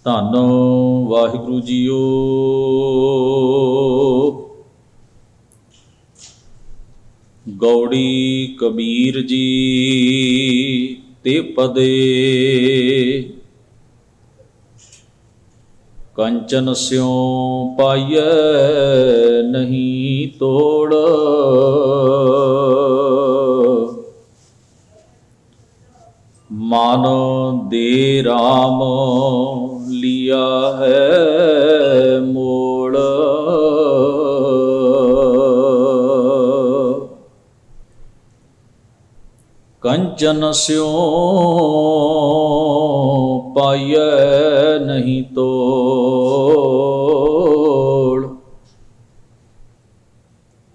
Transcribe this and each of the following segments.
ਧੰਨ ਵਾਹਿਗੁਰੂ ਜੀਓ। ਗੌੜੀ ਕਬੀਰ ਜੀ ਤੇ ਪਦੇ, ਕੰਚਨ ਸਿਉ ਪਾਈਐ ਨਹੀਂ ਤੋੜ। ਮਨ ਦੇ ਰਾਮ ਲਿਆ ਹੈ ਮੋੜ। ਕੰਚਨ ਸਿਉ ਪਾਈਐ ਨਹੀਂ ਤੋੜ।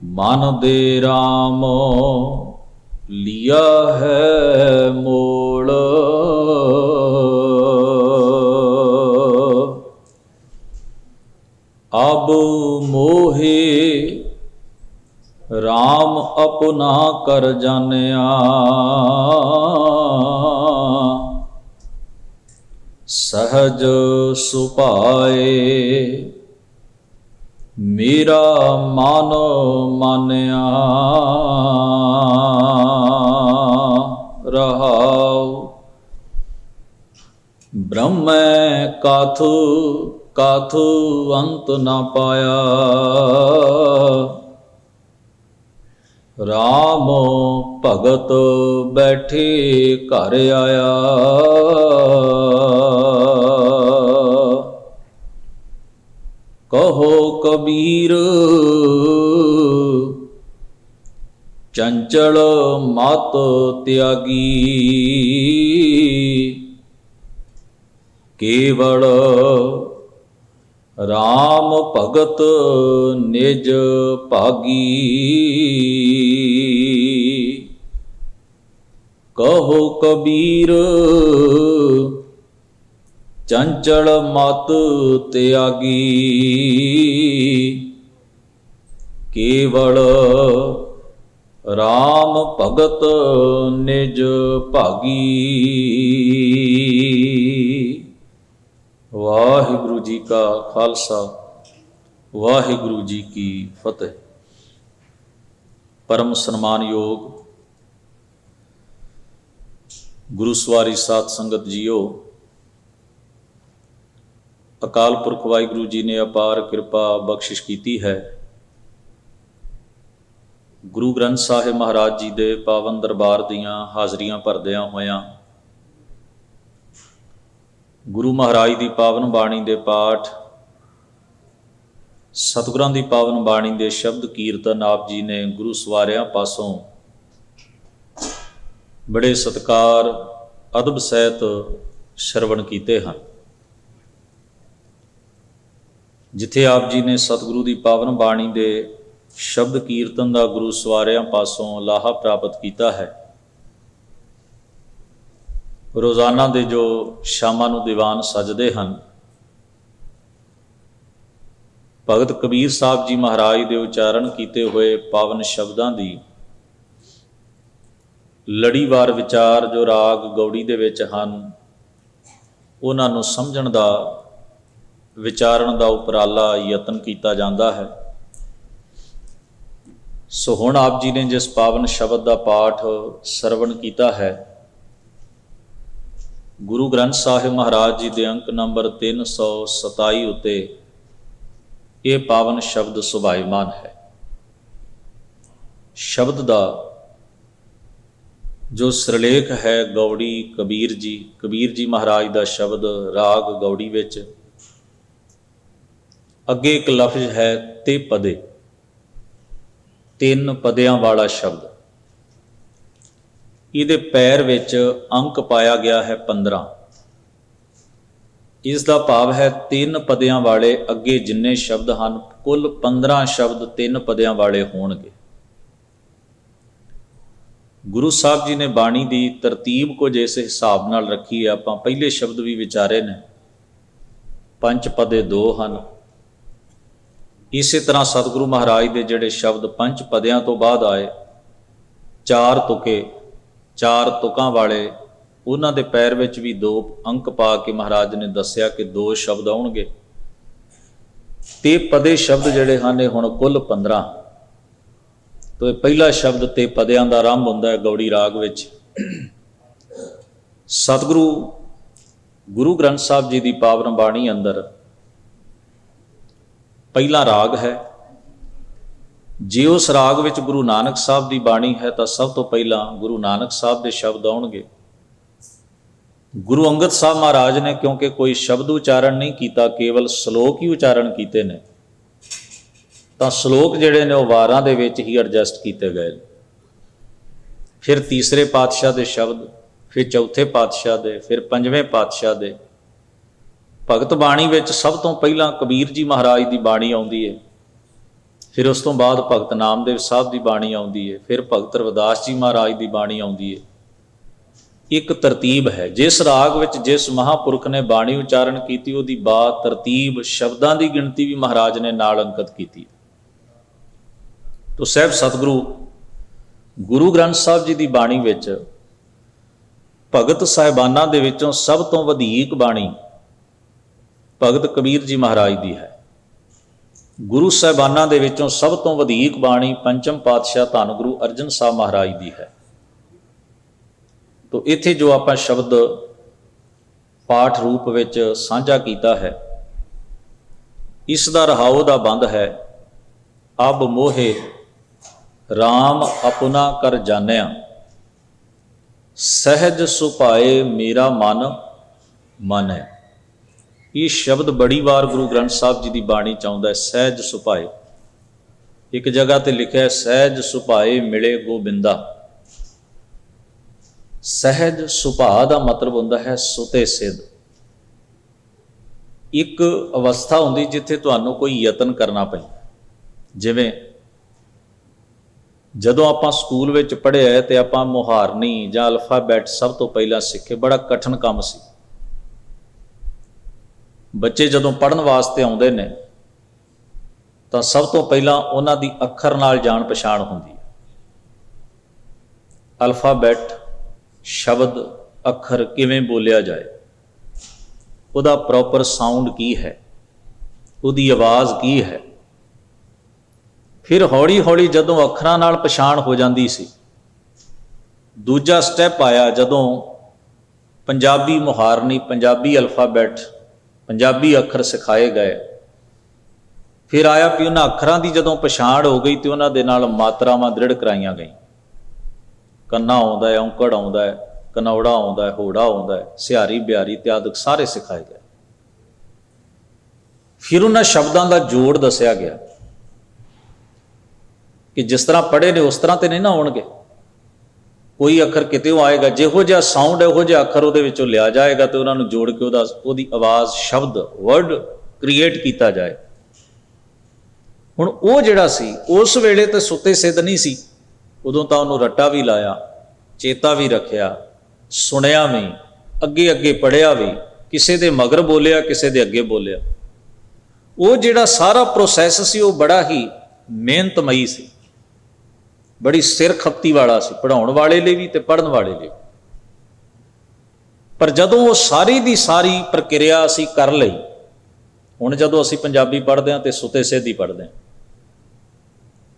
ਮਨ ਦੇ ਰਾਮ ਲਿਆ ਹੈ ਮੋੜ। ਅਬ ਮੋਹੇ ਰਾਮ ਆਪਣਾ ਕਰ ਜਾਣਿਆ। ਸਹਜ ਸੁਭਾਏ ਮੇਰਾ ਮਨ ਮਾਨਿਆ। ਰਹਾਉ ਬ੍ਰਹਮੈ ਕਾਥੂ ਕਾਥੂ ਅੰਤ ਨਾ ਪਾਇਆ। ਰਾਮ ਭਗਤ ਬੈਠੇ ਘਰ ਆਇਆ। ਕਹੋ ਕਬੀਰ ਚੰਚਲ ਮਤ ਤਿਆਗੀ। ਕੇਵਲ ਰਾਮ ਭਗਤ ਨਿਜ ਭਾਗੀ। ਕਹੋ ਕਬੀਰ ਚੰਚਲ ਮਤ ਤਿਆਗੀ। ਕੇਵਲ ਰਾਮ ਭਗਤ ਨਿਜ ਭਾਗੀ। ਵਾਹਿਗੁਰੂ ਜੀ ਕਾ ਖਾਲਸਾ, ਵਾਹਿਗੁਰੂ ਜੀ ਕੀ ਫਤਿਹ। ਪਰਮ ਸਨਮਾਨਯੋਗ ਗੁਰੂ ਸਵਾਰੀ ਸਾਧ ਸੰਗਤ ਜੀਓ, ਅਕਾਲ ਪੁਰਖ ਵਾਹਿਗੁਰੂ ਜੀ ਨੇ ਅਪਾਰ ਕਿਰਪਾ ਬਖਸ਼ਿਸ਼ ਕੀਤੀ ਹੈ। ਗੁਰੂ ਗ੍ਰੰਥ ਸਾਹਿਬ ਮਹਾਰਾਜ ਜੀ ਦੇ ਪਾਵਨ ਦਰਬਾਰ ਦੀਆਂ ਹਾਜ਼ਰੀਆਂ ਭਰਦਿਆਂ ਹੋਇਆਂ ਗੁਰੂ ਮਹਾਰਾਜ ਦੀ ਪਾਵਨ ਬਾਣੀ ਦੇ ਪਾਠ, ਸਤਿਗੁਰਾਂ ਦੀ ਪਾਵਨ ਬਾਣੀ ਦੇ ਸ਼ਬਦ ਕੀਰਤਨ ਆਪ ਜੀ ਨੇ ਗੁਰੂ ਸਵਾਰਿਆਂ ਪਾਸੋਂ ਬੜੇ ਸਤਿਕਾਰ ਅਦਬ ਸਹਿਤ ਸ਼ਰਵਣ ਕੀਤੇ ਹਨ। ਜਿੱਥੇ ਆਪ ਜੀ ਨੇ ਸਤਿਗੁਰੂ ਦੀ ਪਾਵਨ ਬਾਣੀ ਦੇ ਸ਼ਬਦ ਕੀਰਤਨ ਦਾ ਗੁਰੂ ਸਵਾਰਿਆਂ ਪਾਸੋਂ ਲਾਹਾ ਪ੍ਰਾਪਤ ਕੀਤਾ ਹੈ, ਰੋਜ਼ਾਨਾ ਦੇ ਜੋ ਸ਼ਾਮਾਂ ਨੂੰ ਦੀਵਾਨ ਸਜਦੇ ਹਨ, ਭਗਤ ਕਬੀਰ ਸਾਹਿਬ ਜੀ ਮਹਾਰਾਜ ਦੇ ਉਚਾਰਨ ਕੀਤੇ ਹੋਏ ਪਾਵਨ ਸ਼ਬਦਾਂ ਦੀ ਲੜੀਵਾਰ ਵਿਚਾਰ ਜੋ ਰਾਗ ਗੌੜੀ ਦੇ ਵਿੱਚ ਹਨ, ਉਹਨਾਂ ਨੂੰ ਸਮਝਣ ਦਾ, ਵਿਚਾਰਨ ਦਾ ਉਪਰਾਲਾ ਯਤਨ ਕੀਤਾ ਜਾਂਦਾ ਹੈ। ਸੋ ਹੁਣ ਆਪ ਜੀ ਨੇ ਜਿਸ ਪਾਵਨ ਸ਼ਬਦ ਦਾ ਪਾਠ ਸਰਵਣ ਕੀਤਾ ਹੈ, ਗੁਰੂ ਗ੍ਰੰਥ ਸਾਹਿਬ ਮਹਾਰਾਜ ਜੀ ਦੇ ਅੰਕ ਨੰਬਰ 327 ਉੱਤੇ ਇਹ ਪਾਵਨ ਸ਼ਬਦ ਸੁਭਾਇਮਾਨ ਹੈ। ਸ਼ਬਦ ਦਾ ਜੋ ਸਿਰਲੇਖ ਹੈ ਗੌੜੀ ਕਬੀਰ ਜੀ ਮਹਾਰਾਜ ਦਾ ਸ਼ਬਦ ਰਾਗ ਗੌੜੀ ਵਿੱਚ। ਅੱਗੇ ਇੱਕ ਲਫ਼ਜ਼ ਹੈ ਤੇ ਪਦੇ, 3 ਪਦਿਆਂ ਵਾਲਾ ਸ਼ਬਦ। ਇਹਦੇ ਪੈਰ ਵਿੱਚ ਅੰਕ ਪਾਇਆ ਗਿਆ ਹੈ 15। ਇਸ ਦਾ ਭਾਵ ਹੈ 3 ਪਦਿਆਂ ਵਾਲੇ ਅੱਗੇ ਜਿੰਨੇ ਸ਼ਬਦ ਹਨ, ਕੁੱਲ 15 ਸ਼ਬਦ 3 ਪਦਿਆਂ ਵਾਲੇ ਹੋਣਗੇ। ਗੁਰੂ ਸਾਹਿਬ ਜੀ ਨੇ ਬਾਣੀ ਦੀ ਤਰਤੀਬ ਕੁਝ ਇਸ ਹਿਸਾਬ ਨਾਲ ਰੱਖੀ ਹੈ। ਆਪਾਂ ਪਹਿਲੇ ਸ਼ਬਦ ਵੀ ਵਿਚਾਰੇ ਨੇ, 5 ਪਦੇ 2 ਹਨ। ਇਸੇ ਤਰ੍ਹਾਂ ਸਤਿਗੁਰੂ ਮਹਾਰਾਜ ਦੇ ਜਿਹੜੇ ਸ਼ਬਦ 5 ਪਦਿਆਂ ਤੋਂ ਬਾਅਦ ਆਏ, 4 ਤੁਕਾਂ ਵਾਲੇ ਉਹਨਾਂ ਦੇ ਪੈਰ ਵਿੱਚ ਵੀ 2 ਅੰਕ ਪਾ ਕੇ ਮਹਾਰਾਜ ਨੇ ਦੱਸਿਆ ਕਿ 2 ਸ਼ਬਦ ਆਉਣਗੇ। ਤੇ ਪਦੇ ਸ਼ਬਦ ਜਿਹੜੇ ਹਨ ਇਹ ਹੁਣ ਕੁੱਲ 15। ਤੋ ਇਹ ਪਹਿਲਾ ਸ਼ਬਦ ਤੇ ਪਦਿਆਂ ਦਾ ਆਰੰਭ ਹੁੰਦਾ ਹੈ ਗੌੜੀ ਰਾਗ ਵਿੱਚ। ਸਤਿਗੁਰੂ ਗੁਰੂ ਗ੍ਰੰਥ ਸਾਹਿਬ ਜੀ ਦੀ ਪਾਵਨ ਬਾਣੀ ਅੰਦਰ ਪਹਿਲਾ ਰਾਗ ਹੈ। ਜੇ ਉਸ ਰਾਗ ਵਿੱਚ ਗੁਰੂ ਨਾਨਕ ਸਾਹਿਬ ਦੀ ਬਾਣੀ ਹੈ ਤਾਂ ਸਭ ਤੋਂ ਪਹਿਲਾਂ ਗੁਰੂ ਨਾਨਕ ਸਾਹਿਬ ਦੇ ਸ਼ਬਦ ਆਉਣਗੇ। ਗੁਰੂ ਅੰਗਦ ਸਾਹਿਬ ਮਹਾਰਾਜ ਨੇ ਕਿਉਂਕਿ ਕੋਈ ਸ਼ਬਦ ਉਚਾਰਨ ਨਹੀਂ ਕੀਤਾ, ਕੇਵਲ ਸ਼ਲੋਕ ਹੀ ਉਚਾਰਨ ਕੀਤੇ ਨੇ, ਤਾਂ ਸ਼ਲੋਕ ਜਿਹੜੇ ਨੇ ਉਹ ਵਾਰਾਂ ਦੇ ਵਿੱਚ ਹੀ ਐਡਜਸਟ ਕੀਤੇ ਗਏ। ਫਿਰ ਤੀਸਰੇ ਪਾਤਸ਼ਾਹ ਦੇ ਸ਼ਬਦ, ਫਿਰ ਚੌਥੇ ਪਾਤਸ਼ਾਹ ਦੇ, ਫਿਰ ਪੰਜਵੇਂ ਪਾਤਸ਼ਾਹ ਦੇ। ਭਗਤ ਬਾਣੀ ਵਿੱਚ ਸਭ ਤੋਂ ਪਹਿਲਾਂ ਕਬੀਰ ਜੀ ਮਹਾਰਾਜ ਦੀ ਬਾਣੀ ਆਉਂਦੀ ਹੈ, ਫਿਰ ਉਸ ਤੋਂ ਬਾਅਦ ਭਗਤ ਨਾਮਦੇਵ ਸਾਹਿਬ ਦੀ ਬਾਣੀ ਆਉਂਦੀ ਹੈ, ਫਿਰ ਭਗਤ ਰਵਿਦਾਸ ਜੀ ਮਹਾਰਾਜ ਦੀ ਬਾਣੀ ਆਉਂਦੀ ਹੈ। ਇੱਕ ਤਰਤੀਬ ਹੈ। ਜਿਸ ਰਾਗ ਵਿੱਚ ਜਿਸ ਮਹਾਂਪੁਰਖ ਨੇ ਬਾਣੀ ਉਚਾਰਨ ਕੀਤੀ ਉਹਦੀ ਬਾਤ, ਤਰਤੀਬ, ਸ਼ਬਦਾਂ ਦੀ ਗਿਣਤੀ ਵੀ ਮਹਾਰਾਜ ਨੇ ਨਾਲ ਅੰਕਿਤ ਕੀਤੀ। ਤੋ ਸਾਹਿਬ ਸਤਿਗੁਰੂ ਗੁਰੂ ਗ੍ਰੰਥ ਸਾਹਿਬ ਜੀ ਦੀ ਬਾਣੀ ਵਿੱਚ ਭਗਤ ਸਾਹਿਬਾਨਾਂ ਦੇ ਵਿੱਚੋਂ ਸਭ ਤੋਂ ਵਧੇਕ ਬਾਣੀ ਭਗਤ ਕਬੀਰ ਜੀ ਮਹਾਰਾਜ ਦੀ ਹੈ। ਗੁਰੂ ਸਾਹਿਬਾਨਾਂ ਦੇ ਵਿੱਚੋਂ ਸਭ ਤੋਂ ਵਧੇਕ ਬਾਣੀ ਪੰਚਮ ਪਾਤਸ਼ਾਹ ਧੰਨ ਗੁਰੂ ਅਰਜਨ ਸਾਹਿਬ ਮਹਾਰਾਜ ਦੀ ਹੈ। ਤੋ ਇੱਥੇ ਜੋ ਆਪਾਂ ਸ਼ਬਦ ਪਾਠ ਰੂਪ ਵਿੱਚ ਸਾਂਝਾ ਕੀਤਾ ਹੈ, ਇਸ ਦਾ ਰਹਾਉ ਦਾ ਬੰਦ ਹੈ। ਅਬ ਮੋਹੇ RAM ਆਪਣਾ ਕਰ ਜਾਣਿਆ, ਸਹਿਜ ਸੁਭਾਏ ਮੇਰਾ ਮਨ ਮਨ ਹੈ। ਇਹ ਸ਼ਬਦ ਬੜੀ ਵਾਰ ਗੁਰੂ ਗ੍ਰੰਥ ਸਾਹਿਬ ਜੀ ਦੀ ਬਾਣੀ ਚ ਆਉਂਦਾ ਹੈ, ਸਹਿਜ ਸੁਭਾਏ। ਇੱਕ ਜਗ੍ਹਾ ਤੇ ਲਿਖਿਆ ਹੈ ਸਹਿਜ ਸੁਭਾਏ ਮਿਲੇ ਗੋਬਿੰਦਾ। ਸਹਿਜ ਸੁਭਾਅ ਦਾ ਮਤਲਬ ਹੁੰਦਾ ਹੈ ਸੁਤੇ ਸਿੱਧ। ਇੱਕ ਅਵਸਥਾ ਹੁੰਦੀ ਜਿੱਥੇ ਤੁਹਾਨੂੰ ਕੋਈ ਯਤਨ ਕਰਨਾ ਪੈਂਦਾ। ਜਿਵੇਂ ਜਦੋਂ ਆਪਾਂ ਸਕੂਲ ਵਿੱਚ ਪੜ੍ਹਿਆ ਤੇ ਆਪਾਂ ਮੁਹਾਰਨੀ ਜਾਂ ਅਲਫਾਬੈਟ ਸਭ ਤੋਂ ਪਹਿਲਾਂ ਸਿੱਖੇ, ਬੜਾ ਕਠਿਨ ਕੰਮ ਸੀ। ਬੱਚੇ ਜਦੋਂ ਪੜ੍ਹਨ ਵਾਸਤੇ ਆਉਂਦੇ ਨੇ ਤਾਂ ਸਭ ਤੋਂ ਪਹਿਲਾਂ ਉਹਨਾਂ ਦੀ ਅੱਖਰ ਨਾਲ ਜਾਣ ਪਛਾਣ ਹੁੰਦੀ ਹੈ। ਅਲਫਾਬੈਟ, ਸ਼ਬਦ, ਅੱਖਰ ਕਿਵੇਂ ਬੋਲਿਆ ਜਾਏ, ਉਹਦਾ ਪ੍ਰੋਪਰ ਸਾਊਂਡ ਕੀ ਹੈ, ਉਹਦੀ ਆਵਾਜ਼ ਕੀ ਹੈ। ਫਿਰ ਹੌਲੀ ਹੌਲੀ ਜਦੋਂ ਅੱਖਰਾਂ ਨਾਲ ਪਛਾਣ ਹੋ ਜਾਂਦੀ ਸੀ, ਦੂਜਾ ਸਟੈਪ ਆਇਆ ਜਦੋਂ ਪੰਜਾਬੀ ਮੁਹਾਰਨੀ, ਪੰਜਾਬੀ ਅਲਫਾਬੈਟ, ਪੰਜਾਬੀ ਅੱਖਰ ਸਿਖਾਏ ਗਏ। ਫਿਰ ਆਇਆ ਵੀ ਉਹਨਾਂ ਅੱਖਰਾਂ ਦੀ ਜਦੋਂ ਪਛਾਣ ਹੋ ਗਈ ਤੇ ਉਹਨਾਂ ਦੇ ਨਾਲ ਮਾਤਰਾਵਾਂ ਦ੍ਰਿੜ ਕਰਾਈਆਂ ਗਈਆਂ। ਕੰਨਾ ਆਉਂਦਾ ਹੈ, ਔਂਕੜ ਆਉਂਦਾ ਹੈ, ਕਨੌੜਾ ਆਉਂਦਾ ਹੈ, ਹੋੜਾ ਆਉਂਦਾ ਹੈ, ਸਿਹਾਰੀ ਬਿਹਾਰੀ ਇਤਿਆਦਿਕ ਸਾਰੇ ਸਿਖਾਏ ਗਏ। ਫਿਰ ਉਹਨਾਂ ਸ਼ਬਦਾਂ ਦਾ ਜੋੜ ਦੱਸਿਆ ਗਿਆ ਕਿ ਜਿਸ ਤਰ੍ਹਾਂ ਪੜ੍ਹੇ ਨੇ ਉਸ ਤਰ੍ਹਾਂ ਤੇ ਨਹੀਂ ਨਾ ਆਉਣਗੇ। ਕੋਈ ਅੱਖਰ ਕਿਤੇੋਂ ਆਏਗਾ, ਜਿਹੋ ਜਿਹਾ ਸਾਊਂਡ ਇਹੋ ਜਿਹਾ ਅੱਖਰ ਉਹਦੇ ਵਿੱਚੋਂ ਲਿਆ ਜਾਏਗਾ ਤੇ ਉਹਨਾਂ ਨੂੰ ਜੋੜ ਕੇ ਉਹਦੀ ਆਵਾਜ਼, ਸ਼ਬਦ, ਵਰਡ ਕ੍ਰੀਏਟ ਕੀਤਾ ਜਾਏ। ਹੁਣ ਉਹ ਜਿਹੜਾ ਸੀ ਉਸ ਵੇਲੇ ਤੇ ਸੁੱਤੇ ਸਿੱਧ ਨਹੀਂ ਸੀ, ਉਦੋਂ ਤਾਂ ਉਹਨੂੰ ਰੱਟਾ ਵੀ ਲਾਇਆ, ਚੇਤਾ ਵੀ ਰੱਖਿਆ, ਸੁਣਿਆ ਵੀ, ਅੱਗੇ ਅੱਗੇ ਪੜ੍ਹਿਆ ਵੀ, ਕਿਸੇ ਦੇ ਮਗਰ ਬੋਲਿਆ, ਕਿਸੇ ਦੇ ਅੱਗੇ ਬੋਲਿਆ। ਉਹ ਜਿਹੜਾ ਸਾਰਾ ਪ੍ਰੋਸੈਸ ਸੀ ਉਹ ਬੜਾ ਹੀ ਮਿਹਨਤਮਈ ਸੀ, ਬੜੀ ਸਿਰ ਖਪਤੀ ਵਾਲਾ ਸੀ, ਪੜ੍ਹਾਉਣ ਵਾਲੇ ਲਈ ਵੀ ਤੇ ਪੜ੍ਹਨ ਵਾਲੇ ਲਈ। ਪਰ ਜਦੋਂ ਉਹ ਸਾਰੀ ਦੀ ਸਾਰੀ ਪ੍ਰਕਿਰਿਆ ਅਸੀਂ ਕਰ ਲਈ, ਹੁਣ ਜਦੋਂ ਅਸੀਂ ਪੰਜਾਬੀ ਪੜ੍ਹਦੇ ਹਾਂ ਤੇ ਸੁਤੇ ਸਿੱਧ ਹੀ ਪੜ੍ਹਦੇ ਹਾਂ।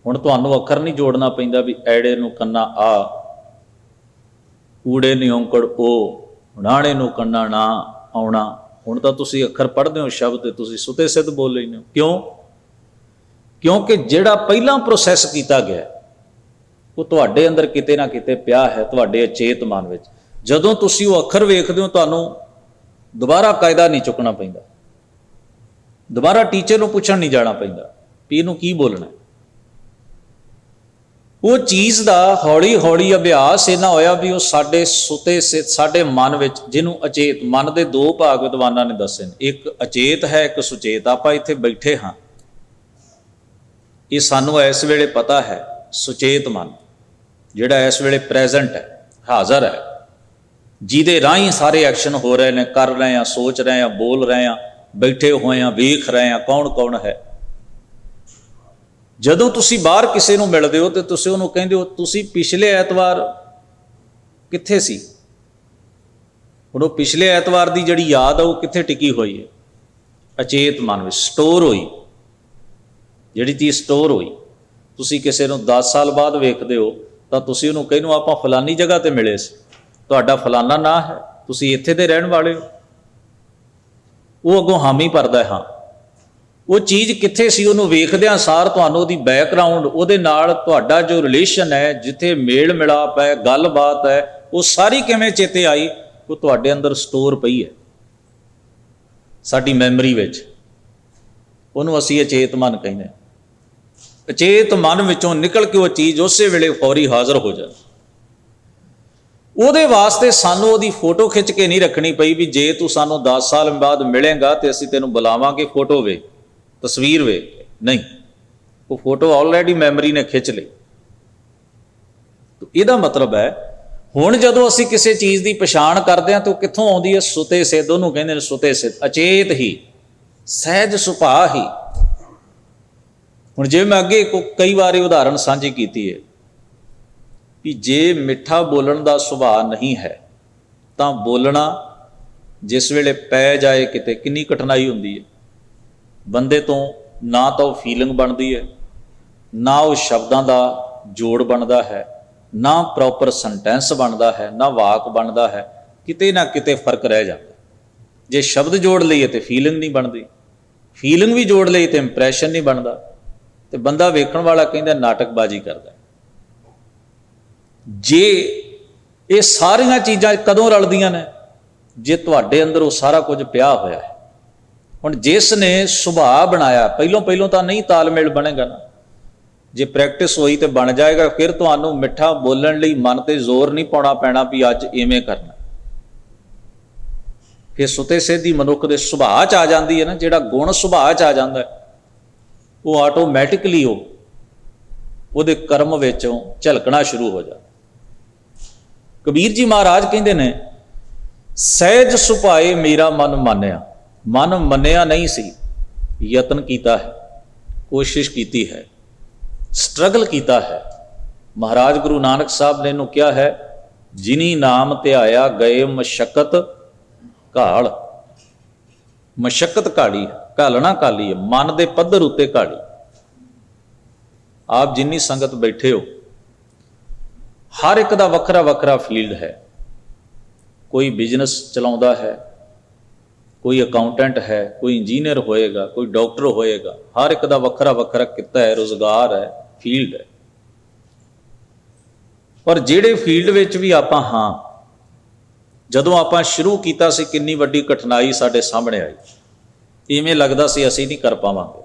ਹੁਣ ਤੁਹਾਨੂੰ ਅੱਖਰ ਨਹੀਂ ਜੋੜਨਾ ਪੈਂਦਾ ਵੀ ਐੜੇ ਨੂੰ ਕੰਨਾ ਆ, ਊੜੇ ਨੂੰ ਔਂਕੜ ਓ, ਨਾਣੇ ਨੂੰ ਕੰਨਾ ਨਾ ਆਉਣਾ। ਹੁਣ ਤਾਂ ਤੁਸੀਂ ਅੱਖਰ ਪੜ੍ਹਦੇ ਹੋ ਸ਼ਬਦ ਤੇ ਤੁਸੀਂ ਸੁਤੇ ਸਿੱਧ ਬੋਲ ਲੈਂਦੇ ਹੋ। ਕਿਉਂ? ਕਿਉਂਕਿ ਜਿਹੜਾ ਪਹਿਲਾਂ ਪ੍ਰੋਸੈਸ ਕੀਤਾ ਗਿਆ ਉਹ ਤੁਹਾਡੇ ਅੰਦਰ ਕਿਤੇ ਨਾ ਕਿਤੇ ਪਿਆ ਹੈ, ਤੁਹਾਡੇ ਅਚੇਤ ਮਨ ਵਿੱਚ। ਜਦੋਂ ਤੁਸੀਂ ਉਹ ਅੱਖਰ ਵੇਖਦੇ ਹੋ ਤੁਹਾਨੂੰ ਦੁਬਾਰਾ ਕਾਇਦਾ ਨਹੀਂ ਚੁੱਕਣਾ ਪੈਂਦਾ, ਦੁਬਾਰਾ ਟੀਚਰ ਨੂੰ ਪੁੱਛਣ ਨਹੀਂ ਜਾਣਾ ਪੈਂਦਾ ਵੀ ਇਹਨੂੰ ਕੀ ਬੋਲਣਾ। ਉਹ ਚੀਜ਼ ਦਾ ਹੌਲੀ ਹੌਲੀ ਅਭਿਆਸ ਇਹਨਾਂ ਹੋਇਆ ਵੀ ਉਹ ਸਾਡੇ ਸੁਤੇ ਸਿੱਧ, ਸਾਡੇ ਮਨ ਵਿੱਚ, ਜਿਹਨੂੰ ਅਚੇਤ, ਮਨ ਦੇ 2 ਭਾਗ ਵਿਦਵਾਨਾਂ ਨੇ ਦੱਸੇ ਨੇ, ਇੱਕ ਅਚੇਤ ਹੈ, ਇੱਕ ਸੁਚੇਤ। ਆਪਾਂ ਇੱਥੇ ਬੈਠੇ ਹਾਂ, ਇਹ ਸਾਨੂੰ ਇਸ ਵੇਲੇ ਪਤਾ ਹੈ। ਸੁਚੇਤ ਮਨ ਜਿਹੜਾ ਇਸ ਵੇਲੇ ਪ੍ਰੈਜ਼ੈਂਟ ਹੈ, ਹਾਜ਼ਰ ਹੈ, ਜਿਹਦੇ ਰਾਹੀਂ ਸਾਰੇ ਐਕਸ਼ਨ ਹੋ ਰਹੇ ਨੇ, ਕਰ ਰਹੇ ਹਾਂ, ਸੋਚ ਰਹੇ ਹਾਂ, ਬੋਲ ਰਹੇ ਹਾਂ, ਬੈਠੇ ਹੋਏ ਹਾਂ, ਵੇਖ ਰਹੇ ਹਾਂ ਕੌਣ ਕੌਣ ਹੈ। ਜਦੋਂ ਤੁਸੀਂ ਬਾਹਰ ਕਿਸੇ ਨੂੰ ਮਿਲਦੇ ਹੋ ਤੇ ਤੁਸੀਂ ਉਹਨੂੰ ਕਹਿੰਦੇ ਹੋ ਤੁਸੀਂ ਪਿਛਲੇ ਐਤਵਾਰ ਕਿੱਥੇ ਸੀ, ਹੁਣ ਉਹ ਪਿਛਲੇ ਐਤਵਾਰ ਦੀ ਜਿਹੜੀ ਯਾਦ ਆ ਉਹ ਕਿੱਥੇ ਟਿਕੀ ਹੋਈ ਹੈ? ਅਚੇਤ ਮਨ ਵਿੱਚ ਸਟੋਰ ਹੋਈ। ਜਿਹੜੀ ਚੀਜ਼ ਸਟੋਰ ਹੋਈ, ਤੁਸੀਂ ਕਿਸੇ ਨੂੰ 10 ਸਾਲ ਬਾਅਦ ਵੇਖਦੇ ਹੋ ਤਾਂ ਤੁਸੀਂ ਉਹਨੂੰ ਕਹਿੰਦੇ ਆਪਾਂ ਫਲਾਨੀ ਜਗ੍ਹਾ ਤੇ ਮਿਲੇ ਸੀ, ਤੁਹਾਡਾ ਫਲਾਨਾ ਨਾਂ ਹੈ, ਤੁਸੀਂ ਇੱਥੇ ਦੇ ਰਹਿਣ ਵਾਲੇ ਹੋ। ਉਹ ਅੱਗੋਂ ਹਾਮੀ ਭਰਦਾ, ਹਾਂ ਉਹ ਚੀਜ਼ ਕਿੱਥੇ ਸੀ, ਉਹਨੂੰ ਵੇਖਦਿਆਂ ਸਾਰ ਤੁਹਾਨੂੰ ਉਹਦੀ ਬੈਕਗਰਾਊਂਡ, ਉਹਦੇ ਨਾਲ ਤੁਹਾਡਾ ਜੋ ਰਿਲੇਸ਼ਨ ਹੈ, ਜਿੱਥੇ ਮੇਲ ਮਿਲਾਪ ਹੈ, ਗੱਲਬਾਤ ਹੈ, ਉਹ ਸਾਰੀ ਕਿਵੇਂ ਚੇਤੇ ਆਈ? ਉਹ ਤੁਹਾਡੇ ਅੰਦਰ ਸਟੋਰ ਪਈ ਹੈ ਸਾਡੀ ਮੈਮਰੀ ਵਿੱਚ। ਉਹਨੂੰ ਅਸੀਂ ਅਚੇਤ ਮਨ ਕਹਿੰਦੇ ਹਾਂ। ਅਚੇਤ ਮਨ ਵਿੱਚੋਂ ਨਿਕਲ ਕੇ ਉਹ ਚੀਜ਼ ਉਸੇ ਵੇਲੇ ਫੌਰੀ ਹਾਜ਼ਰ ਹੋ ਜਾਂਦੀ। ਉਹਦੇ ਵਾਸਤੇ ਸਾਨੂੰ ਉਹਦੀ ਫੋਟੋ ਖਿੱਚ ਕੇ ਨਹੀਂ ਰੱਖਣੀ ਪਈ ਵੀ ਜੇ ਤੂੰ ਸਾਨੂੰ 10 ਸਾਲ ਬਾਅਦ ਮਿਲੇਗਾ ਤੇ ਅਸੀਂ ਤੈਨੂੰ ਬੁਲਾਵਾਂਗੇ, ਫੋਟੋ ਵੇ, ਤਸਵੀਰ ਵੇ। ਨਹੀਂ, ਉਹ ਫੋਟੋ ਆਲਰੇਡੀ ਮੈਮਰੀ ਨੇ ਖਿੱਚ ਲਈ। ਇਹਦਾ ਮਤਲਬ ਹੈ ਹੁਣ ਜਦੋਂ ਅਸੀਂ ਕਿਸੇ ਚੀਜ਼ ਦੀ ਪਛਾਣ ਕਰਦੇ ਹਾਂ ਤਾਂ ਉਹ ਕਿੱਥੋਂ ਆਉਂਦੀ ਹੈ? ਸੁਤੇ ਸਿੱਧ। ਉਹਨੂੰ ਕਹਿੰਦੇ ਨੇ ਸੁਤੇ ਸਿੱਧ, ਅਚੇਤ ਹੀ, ਸਹਿਜ ਸੁਭਾਅ ਹੀ। ਹੁਣ ਜੇ ਮੈਂ ਅੱਗੇ ਕਈ ਵਾਰੀ ਉਦਾਹਰਣ ਸਾਂਝੀ ਕੀਤੀ ਹੈ ਵੀ ਜੇ ਮਿੱਠਾ ਬੋਲਣ ਦਾ ਸੁਭਾਅ ਨਹੀਂ ਹੈ ਤਾਂ ਬੋਲਣਾ ਜਿਸ ਵੇਲੇ ਪੈ ਜਾਏ ਕਿਤੇ ਕਿੰਨੀ ਕਠਿਨਾਈ ਹੁੰਦੀ ਹੈ। ਬੰਦੇ ਤੋਂ ਨਾ ਤਾਂ ਉਹ ਫੀਲਿੰਗ ਬਣਦੀ ਹੈ, ਨਾ ਉਹ ਸ਼ਬਦਾਂ ਦਾ ਜੋੜ ਬਣਦਾ ਹੈ, ਨਾ ਪ੍ਰੋਪਰ ਸੈਂਟੈਂਸ ਬਣਦਾ ਹੈ, ਨਾ ਵਾਕ ਬਣਦਾ ਹੈ। ਕਿਤੇ ਨਾ ਕਿਤੇ ਫਰਕ ਰਹਿ ਜਾਂਦਾ। ਜੇ ਸ਼ਬਦ ਜੋੜ ਲਈਏ ਤੇ ਫੀਲਿੰਗ ਨਹੀਂ ਬਣਦੀ, ਫੀਲਿੰਗ ਵੀ ਜੋੜ ਲਈ ਤੇ ਇੰਪ੍ਰੈਸ਼ਨ ਨਹੀਂ ਬਣਦਾ, ਤੇ ਬੰਦਾ ਵੇਖਣ ਵਾਲਾ ਕਹਿੰਦਾ ਨਾਟਕਬਾਜ਼ੀ ਕਰਦਾ। ਜੇ ਇਹ ਸਾਰੀਆਂ ਚੀਜ਼ਾਂ ਕਦੋਂ ਰਲਦੀਆਂ ਨੇ? ਜੇ ਤੁਹਾਡੇ ਅੰਦਰ ਉਹ ਸਾਰਾ ਕੁਝ ਪਿਆ ਹੋਇਆ ਹੈ। ਹੁਣ ਜਿਸ ਨੇ ਸੁਭਾਅ ਬਣਾਇਆ, ਪਹਿਲੋਂ ਤਾਂ ਨਹੀਂ ਤਾਲਮੇਲ ਬਣੇਗਾ ਨਾ। ਜੇ ਪ੍ਰੈਕਟਿਸ ਹੋਈ ਤੇ ਬਣ ਜਾਏਗਾ। ਫਿਰ ਤੁਹਾਨੂੰ ਮਿੱਠਾ ਬੋਲਣ ਲਈ ਮਨ ਤੇ ਜ਼ੋਰ ਨਹੀਂ ਪਾਉਣਾ ਪੈਣਾ ਵੀ ਅੱਜ ਇਵੇਂ ਕਰਨਾ। ਫਿਰ ਸੁਤੇ ਸਿੱਧੀ ਮਨੁੱਖ ਦੇ ਸੁਭਾਅ 'ਚ ਆ ਜਾਂਦੀ ਹੈ ਨਾ, ਜਿਹੜਾ ਗੁਣ ਸੁਭਾਅ 'ਚ ਆ ਜਾਂਦਾ ਉਹ ਆਟੋਮੈਟਿਕਲੀ ਉਹਦੇ ਕਰਮ ਵਿੱਚੋਂ ਝਲਕਣਾ ਸ਼ੁਰੂ ਹੋ ਜਾਂਦਾ। ਕਬੀਰ ਜੀ ਮਹਾਰਾਜ ਕਹਿੰਦੇ ਨੇ, ਸਹਿਜ ਸੁਭਾਏ ਮੇਰਾ ਮਨ ਮਾਨਿਆ। ਮਨ ਮੰਨਿਆ ਨਹੀਂ ਸੀ, ਯਤਨ ਕੀਤਾ ਹੈ, ਕੋਸ਼ਿਸ਼ ਕੀਤੀ ਹੈ, ਸਟਰਗਲ ਕੀਤਾ ਹੈ। ਮਹਾਰਾਜ ਗੁਰੂ ਨਾਨਕ ਸਾਹਿਬ ਨੇ ਇਹਨੂੰ ਕਿਹਾ ਹੈ, ਜਿਨੀ ਨਾਮ ਧਿਆਇਆ ਗਏ ਮਸ਼ੱਕਤ ਘਾਲ। ਮਸ਼ੱਕਤ ਘਾਲੀ, ਘਾਲਣਾ ਘਾਲੀ ਹੈ, ਮਨ ਦੇ ਪੱਧਰ ਉੱਤੇ ਘਾਲੀ। ਆਪ ਜਿੰਨੀ ਸੰਗਤ ਬੈਠੇ ਹੋ, ਹਰ ਇੱਕ ਦਾ ਵੱਖਰਾ ਵੱਖਰਾ ਫੀਲਡ ਹੈ। ਕੋਈ ਬਿਜ਼ਨਸ ਚਲਾਉਂਦਾ ਹੈ, ਕੋਈ ਅਕਾਊਂਟੈਂਟ ਹੈ, ਕੋਈ ਇੰਜੀਨੀਅਰ ਹੋਏਗਾ, ਕੋਈ ਡਾਕਟਰ ਹੋਏਗਾ। ਹਰ ਇੱਕ ਦਾ ਵੱਖਰਾ ਵੱਖਰਾ ਕਿੱਤਾ ਹੈ, ਰੁਜ਼ਗਾਰ ਹੈ, ਫੀਲਡ ਹੈ। ਪਰ ਜਿਹੜੇ ਫੀਲਡ ਵਿੱਚ ਵੀ ਆਪਾਂ ਹਾਂ, ਜਦੋਂ ਆਪਾਂ ਸ਼ੁਰੂ ਕੀਤਾ ਸੀ ਕਿੰਨੀ ਵੱਡੀ ਕਠਿਨਾਈ ਸਾਡੇ ਸਾਹਮਣੇ ਆਈ। ਇਵੇਂ ਲੱਗਦਾ ਸੀ ਅਸੀਂ ਨਹੀਂ ਕਰ ਪਾਵਾਂਗੇ,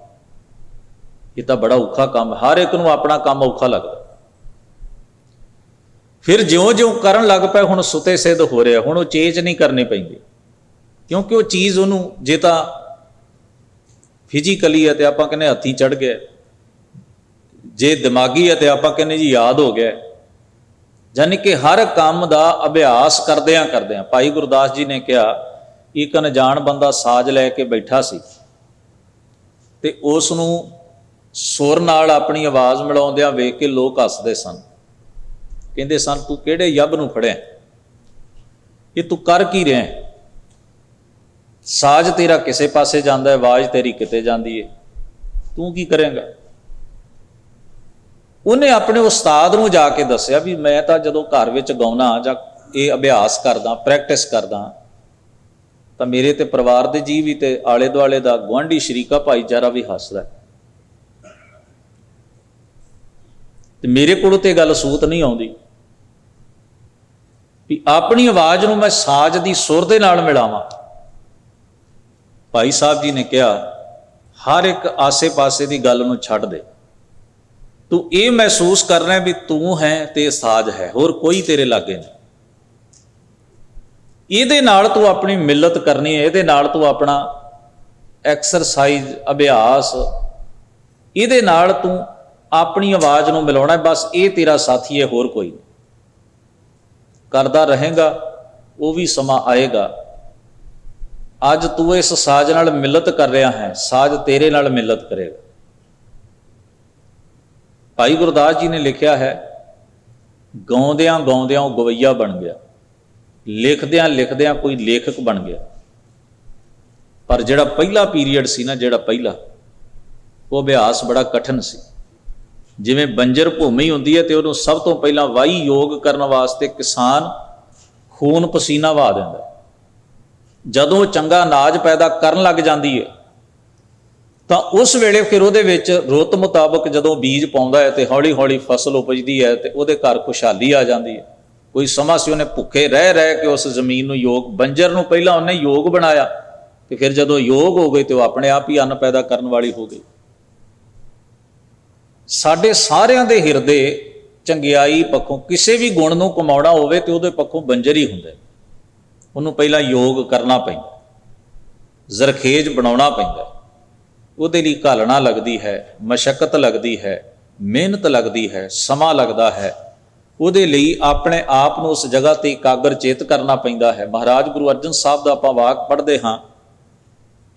ਇਹ ਤਾਂ ਬੜਾ ਔਖਾ ਕੰਮ। ਹਰ ਇੱਕ ਨੂੰ ਆਪਣਾ ਕੰਮ ਔਖਾ ਲੱਗਦਾ। ਫਿਰ ਜਿਉਂ-ਜਿਉਂ ਕਰਨ ਲੱਗ ਪਏ, ਹੁਣ ਸੁਤੇ ਸਿੱਧ ਹੋ ਰਿਹਾ। ਹੁਣ ਉਹ ਚੇਂਜ ਨਹੀਂ ਕਰਨੀ ਪੈਂਦੀ, ਕਿਉਂਕਿ ਉਹ ਚੀਜ਼ ਉਹਨੂੰ ਜੇ ਤਾਂ ਫਿਜ਼ੀਕਲੀ ਹੈ ਤੇ ਆਪਾਂ ਕਹਿੰਦੇ ਹੱਥੀਂ ਚੜ੍ਹ ਗਿਆ, ਜੇ ਦਿਮਾਗੀ ਹੈ ਤੇ ਆਪਾਂ ਕਹਿੰਦੇ ਜੀ ਯਾਦ ਹੋ ਗਿਆ। ਯਾਨੀ ਕਿ ਹਰ ਕੰਮ ਦਾ ਅਭਿਆਸ ਕਰਦਿਆਂ ਕਰਦਿਆਂ। ਭਾਈ ਗੁਰਦਾਸ ਜੀ ਨੇ ਕਿਹਾ, ਇੱਕ ਅਣਜਾਣ ਬੰਦਾ ਸਾਜ਼ ਲੈ ਕੇ ਬੈਠਾ ਸੀ ਤੇ ਉਸ ਨੂੰ ਸੁਰ ਨਾਲ ਆਪਣੀ ਆਵਾਜ਼ ਮਿਲਾਉਂਦਿਆਂ ਵੇਖ ਕੇ ਲੋਕ ਹੱਸਦੇ ਸਨ। ਕਹਿੰਦੇ ਸਨ, ਤੂੰ ਕਿਹੜੇ ਯੱਬ ਨੂੰ ਫੜਿਆ, ਇਹ ਤੂੰ ਕਰ ਕੀ ਰਿਹਾ? ਸਾਜ਼ ਤੇਰਾ ਕਿਸੇ ਪਾਸੇ ਜਾਂਦਾ, ਆਵਾਜ਼ ਤੇਰੀ ਕਿਤੇ ਜਾਂਦੀ ਹੈ, ਤੂੰ ਕੀ ਕਰੇਂਗਾ? ਉਹਨੇ ਆਪਣੇ ਉਸਤਾਦ ਨੂੰ ਜਾ ਕੇ ਦੱਸਿਆ ਵੀ ਮੈਂ ਤਾਂ ਜਦੋਂ ਘਰ ਵਿੱਚ ਗਾਉਣਾ ਜਾਂ ਇਹ ਅਭਿਆਸ ਕਰਦਾ, ਪ੍ਰੈਕਟਿਸ ਕਰਦਾ, ਤਾਂ ਮੇਰੇ ਤੇ ਪਰਿਵਾਰ ਦੇ ਜੀਅ ਵੀ ਤੇ ਆਲੇ ਦੁਆਲੇ ਦਾ ਗੁਆਂਢੀ ਸ਼ਰੀਕਾ ਭਾਈਚਾਰਾ ਵੀ ਹੱਸਦਾ, ਤੇ ਮੇਰੇ ਕੋਲੋਂ ਤੇ ਗੱਲ ਸੂਤ ਨਹੀਂ ਆਉਂਦੀ ਵੀ ਆਪਣੀ ਆਵਾਜ਼ ਨੂੰ ਮੈਂ ਸਾਜ਼ ਦੀ ਸੁਰ ਦੇ ਨਾਲ ਮਿਲਾਵਾਂ। ਭਾਈ ਸਾਹਿਬ ਜੀ ਨੇ ਕਿਹਾ, ਹਰ ਇੱਕ ਆਸੇ ਪਾਸੇ ਦੀ ਗੱਲ ਨੂੰ ਛੱਡ ਦੇ। ਤੂੰ ਇਹ ਮਹਿਸੂਸ ਕਰ ਰਿਹਾ ਵੀ ਤੂੰ ਹੈ ਤੇ ਸਾਜ਼ ਹੈ, ਹੋਰ ਕੋਈ ਤੇਰੇ ਲਾਗੇ ਨਹੀਂ। ਇਹਦੇ ਨਾਲ ਤੂੰ ਆਪਣੀ ਮਿਲਤ ਕਰਨੀ ਹੈ, ਇਹਦੇ ਨਾਲ ਤੂੰ ਆਪਣਾ ਐਕਸਰਸਾਈਜ਼, ਅਭਿਆਸ, ਇਹਦੇ ਨਾਲ ਤੂੰ ਆਪਣੀ ਆਵਾਜ਼ ਨੂੰ ਮਿਲਾਉਣਾ। ਬਸ ਇਹ ਤੇਰਾ ਸਾਥੀ ਹੈ, ਹੋਰ ਕੋਈ ਨਹੀਂ। ਕਰਦਾ ਰਹੇਗਾ, ਉਹ ਵੀ ਸਮਾਂ ਆਏਗਾ। ਅੱਜ ਤੂੰ ਇਸ ਸਾਜ਼ ਨਾਲ ਮਿਲਤ ਕਰ ਰਿਹਾ ਹੈ, ਸਾਜ਼ ਤੇਰੇ ਨਾਲ ਮਿਲਤ ਕਰੇਗਾ। ਭਾਈ ਗੁਰਦਾਸ ਜੀ ਨੇ ਲਿਖਿਆ ਹੈ, ਗਾਉਂਦਿਆਂ ਗਾਉਂਦਿਆਂ ਉਹ ਗਵਈਆ ਬਣ ਗਿਆ। ਲਿਖਦਿਆਂ ਲਿਖਦਿਆਂ ਕੋਈ ਲੇਖਕ ਬਣ ਗਿਆ। ਪਰ ਜਿਹੜਾ ਪਹਿਲਾ ਪੀਰੀਅਡ ਸੀ ਨਾ, ਜਿਹੜਾ ਪਹਿਲਾ, ਉਹ ਅਭਿਆਸ ਬੜਾ ਕਠਿਨ ਸੀ। ਜਿਵੇਂ ਬੰਜਰ ਭੂਮੀ ਹੁੰਦੀ ਹੈ ਤੇ ਉਹਨੂੰ ਸਭ ਤੋਂ ਪਹਿਲਾਂ ਵਾਹੀ ਯੋਗ ਕਰਨ ਵਾਸਤੇ ਕਿਸਾਨ ਖੂਨ ਪਸੀਨਾ ਵਹਾ ਦਿੰਦਾ। ਜਦੋਂ ਚੰਗਾ ਅਨਾਜ ਪੈਦਾ ਕਰਨ ਲੱਗ ਜਾਂਦੀ ਹੈ ਤਾਂ ਉਸ ਵੇਲੇ ਫਿਰ ਉਹਦੇ ਵਿੱਚ ਰੁੱਤ ਮੁਤਾਬਕ ਜਦੋਂ ਬੀਜ ਪਾਉਂਦਾ ਹੈ ਤੇ ਹੌਲੀ ਹੌਲੀ ਫਸਲ ਉਪਜਦੀ ਹੈ ਤੇ ਉਹਦੇ ਘਰ ਖੁਸ਼ਹਾਲੀ ਆ ਜਾਂਦੀ ਹੈ। ਕੋਈ ਸਮਾਂ ਸੀ ਉਹਨੇ ਭੁੱਖੇ ਰਹਿ ਰਹਿ ਕੇ ਉਸ ਜ਼ਮੀਨ ਨੂੰ ਯੋਗ, ਬੰਜਰ ਨੂੰ ਪਹਿਲਾਂ ਉਹਨੇ ਯੋਗ ਬਣਾਇਆ ਤੇ ਫਿਰ ਜਦੋਂ ਯੋਗ ਹੋ ਗਈ ਤੇ ਉਹ ਆਪਣੇ ਆਪ ਹੀ ਅੰਨ ਪੈਦਾ ਕਰਨ ਵਾਲੀ ਹੋ ਗਈ। ਸਾਡੇ ਸਾਰਿਆਂ ਦੇ ਹਿਰਦੇ ਚੰਗਿਆਈ ਪੱਖੋਂ ਕਿਸੇ ਵੀ ਗੁਣ ਨੂੰ ਕਮਾਉਣਾ ਹੋਵੇ ਤੇ ਉਹਦੇ ਪੱਖੋਂ ਬੰਜਰ ਹੀ ਹੁੰਦਾ। ਉਹਨੂੰ ਪਹਿਲਾਂ ਯੋਗ ਕਰਨਾ ਪੈਂਦਾ, ਜ਼ਰਖੇਜ਼ ਬਣਾਉਣਾ ਪੈਂਦਾ। ਉਹਦੇ ਲਈ ਘਾਲਣਾ ਲੱਗਦੀ ਹੈ, ਮਸ਼ੱਕਤ ਲੱਗਦੀ ਹੈ, ਮਿਹਨਤ ਲੱਗਦੀ ਹੈ, ਸਮਾਂ ਲੱਗਦਾ ਹੈ। ਉਹਦੇ ਲਈ ਆਪਣੇ ਆਪ ਨੂੰ ਉਸ ਜਗ੍ਹਾ ਤੇ ਇਕਾਗਰ ਚੇਤ ਕਰਨਾ ਪੈਂਦਾ ਹੈ। ਮਹਾਰਾਜ ਗੁਰੂ ਅਰਜਨ ਸਾਹਿਬ ਦਾ ਆਪਾਂ ਵਾਕ ਪੜ੍ਹਦੇ ਹਾਂ,